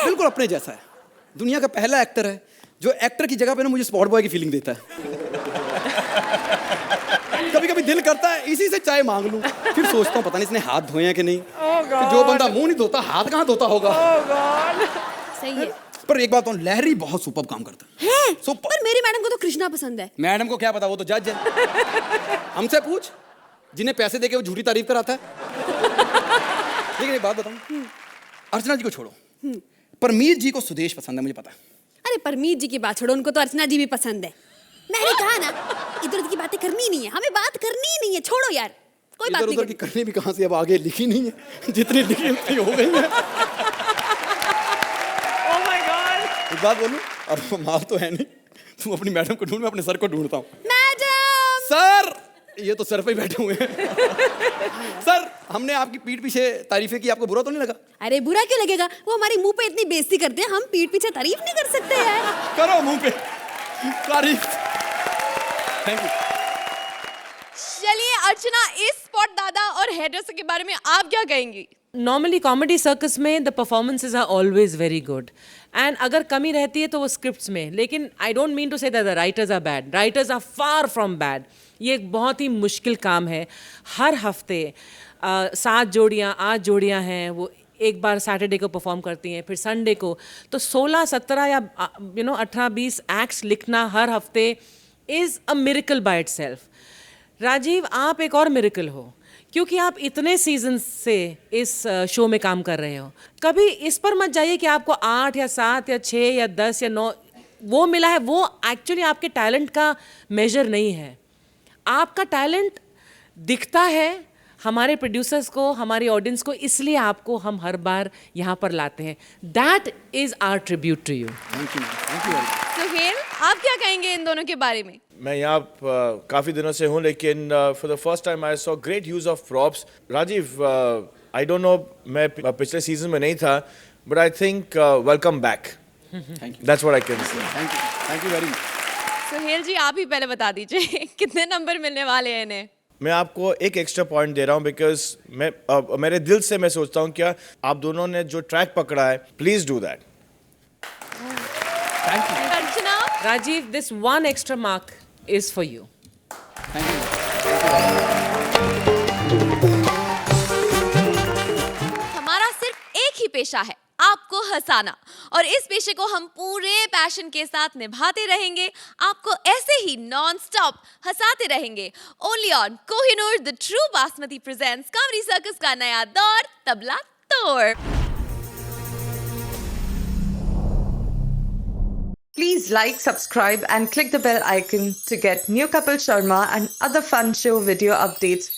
बिल्कुल अपने जैसा है, दुनिया का पहला एक्टर है जो एक्टर की जगह पे ना मुझे स्पॉट बॉय की फीलिंग देता है। कभी कभी दिल करता है इसी से चाय मांग लूं, फिर सोचता हूँ पता नहीं इसने हाथ धोए हैं कि नहीं। तो जो बंदा मुंह नहीं धोता हाथ कहाँ धोता होगा। सही है। पर एक बात, लहरी बहुत सुपर काम करता है। पर मेरी मैडम को तो कृष्णा पसंद है। मैडम को क्या पता, वो तो जज है। हमसे पूछ, जिन्हें पैसे देके वो झूठी तारीफ कराता है। लेकिन एक बात बताऊं, अर्चना जी को छोड़ो, परमीत जी को सुदेश पसंद है, मुझे पता है। अरे परमीत जी की बात छोड़ो, उनको तो अर्चना जी भी पसंद है। मैंने कहा ना, इधर उधर की बातें करनी नहीं है, हमें बात करनी ही नहीं है, छोड़ो यार, कोई बात नहीं उधर की करनी भी कहां से, अब आगे लिखी नहीं है, जितनी लिखी उतनी हो गई है। Oh my God. एक बात बोलूं, अब माल तो है नहीं, तुम अपनी मैडम को ढूंढ, मैं अपने सर को ढूंढता हूँ। मैडम! सर! ये तो सर पे ही बैठे हुए हैं। सर, हमने आपकी पीठ पीछे तारीफें की, आपको बुरा तो नहीं लगा? अरे बुरा क्यों लगेगा, वो हमारे मुंह पे इतनी बेइज्जती करते हैं, हम पीठ पीछे तारीफ नहीं कर सकते यार। करो मुंह पे तारीफ। Thank you. चलिए अर्चना, इस स्पॉट दादा और हेडर्स के बारे में आप क्या कहेंगी? नॉर्मली कॉमेडी सर्कस में the performances are always very good, and अगर कमी रहती है तो वो स्क्रिप्ट्स में। लेकिन I don't mean to say that the writers are bad, writers are far from bad. ये एक बहुत ही मुश्किल काम है। हर हफ्ते 7 जोड़ियाँ 8 जोड़ियाँ हैं, वो एक बार सैटरडे को परफॉर्म करती हैं, फिर संडे को, तो 16-17 या 18-20 एक्ट्स लिखना हर हफ्ते is a miracle by itself. Rajeev, आप एक और मिरेकल हो, क्योंकि आप इतने सीजन से इस शो में काम कर रहे हो। कभी इस पर मत जाइए कि आपको 8 या 7 या 6 या 10 या 9 वो मिला है, वो एक्चुअली आपके टैलेंट का मेजर नहीं है। आपका टैलेंट दिखता है हमारे प्रोड्यूसर्स को, हमारी ऑडियंस को, इसलिए आपको हम हर बार यहाँ पर लाते हैं। That is our tribute to you. Thank you, thank you. Sohail, आप क्या कहेंगे इन दोनों के बारे में? मैं यहाँ काफ़ी दिनों से हूँ, लेकिन for the first time I saw great use of props. Rajeev, I don't know, मैं पिछले सीजन में नहीं था, but I think welcome back. Thank you, that's what I can say. Thank you very much. Suhail ji, आप ही पहले बता दीजिए कितने नंबर मिलने वाले हैं इन्हें? मैं आपको एक एक्स्ट्रा पॉइंट दे रहा हूँ बिकॉज मैं मेरे दिल से मैं सोचता हूँ क्या आप दोनों ने जो ट्रैक पकड़ा है please do that. Archana, Rajiv, this one extra mark is for you. हमारा सिर्फ एक ही पेशा है, आपको हंसाना, और इस पेशे को हम पूरे पैशन के साथ निभाते रहेंगे, आपको ऐसे ही नॉन स्टॉप हंसाते रहेंगे. Only on Kohinoor the true basmati presents comedy circus का नया दौर तबला तोड़. Please like, subscribe and click the bell icon to get new Kapil Sharma and other fun show video updates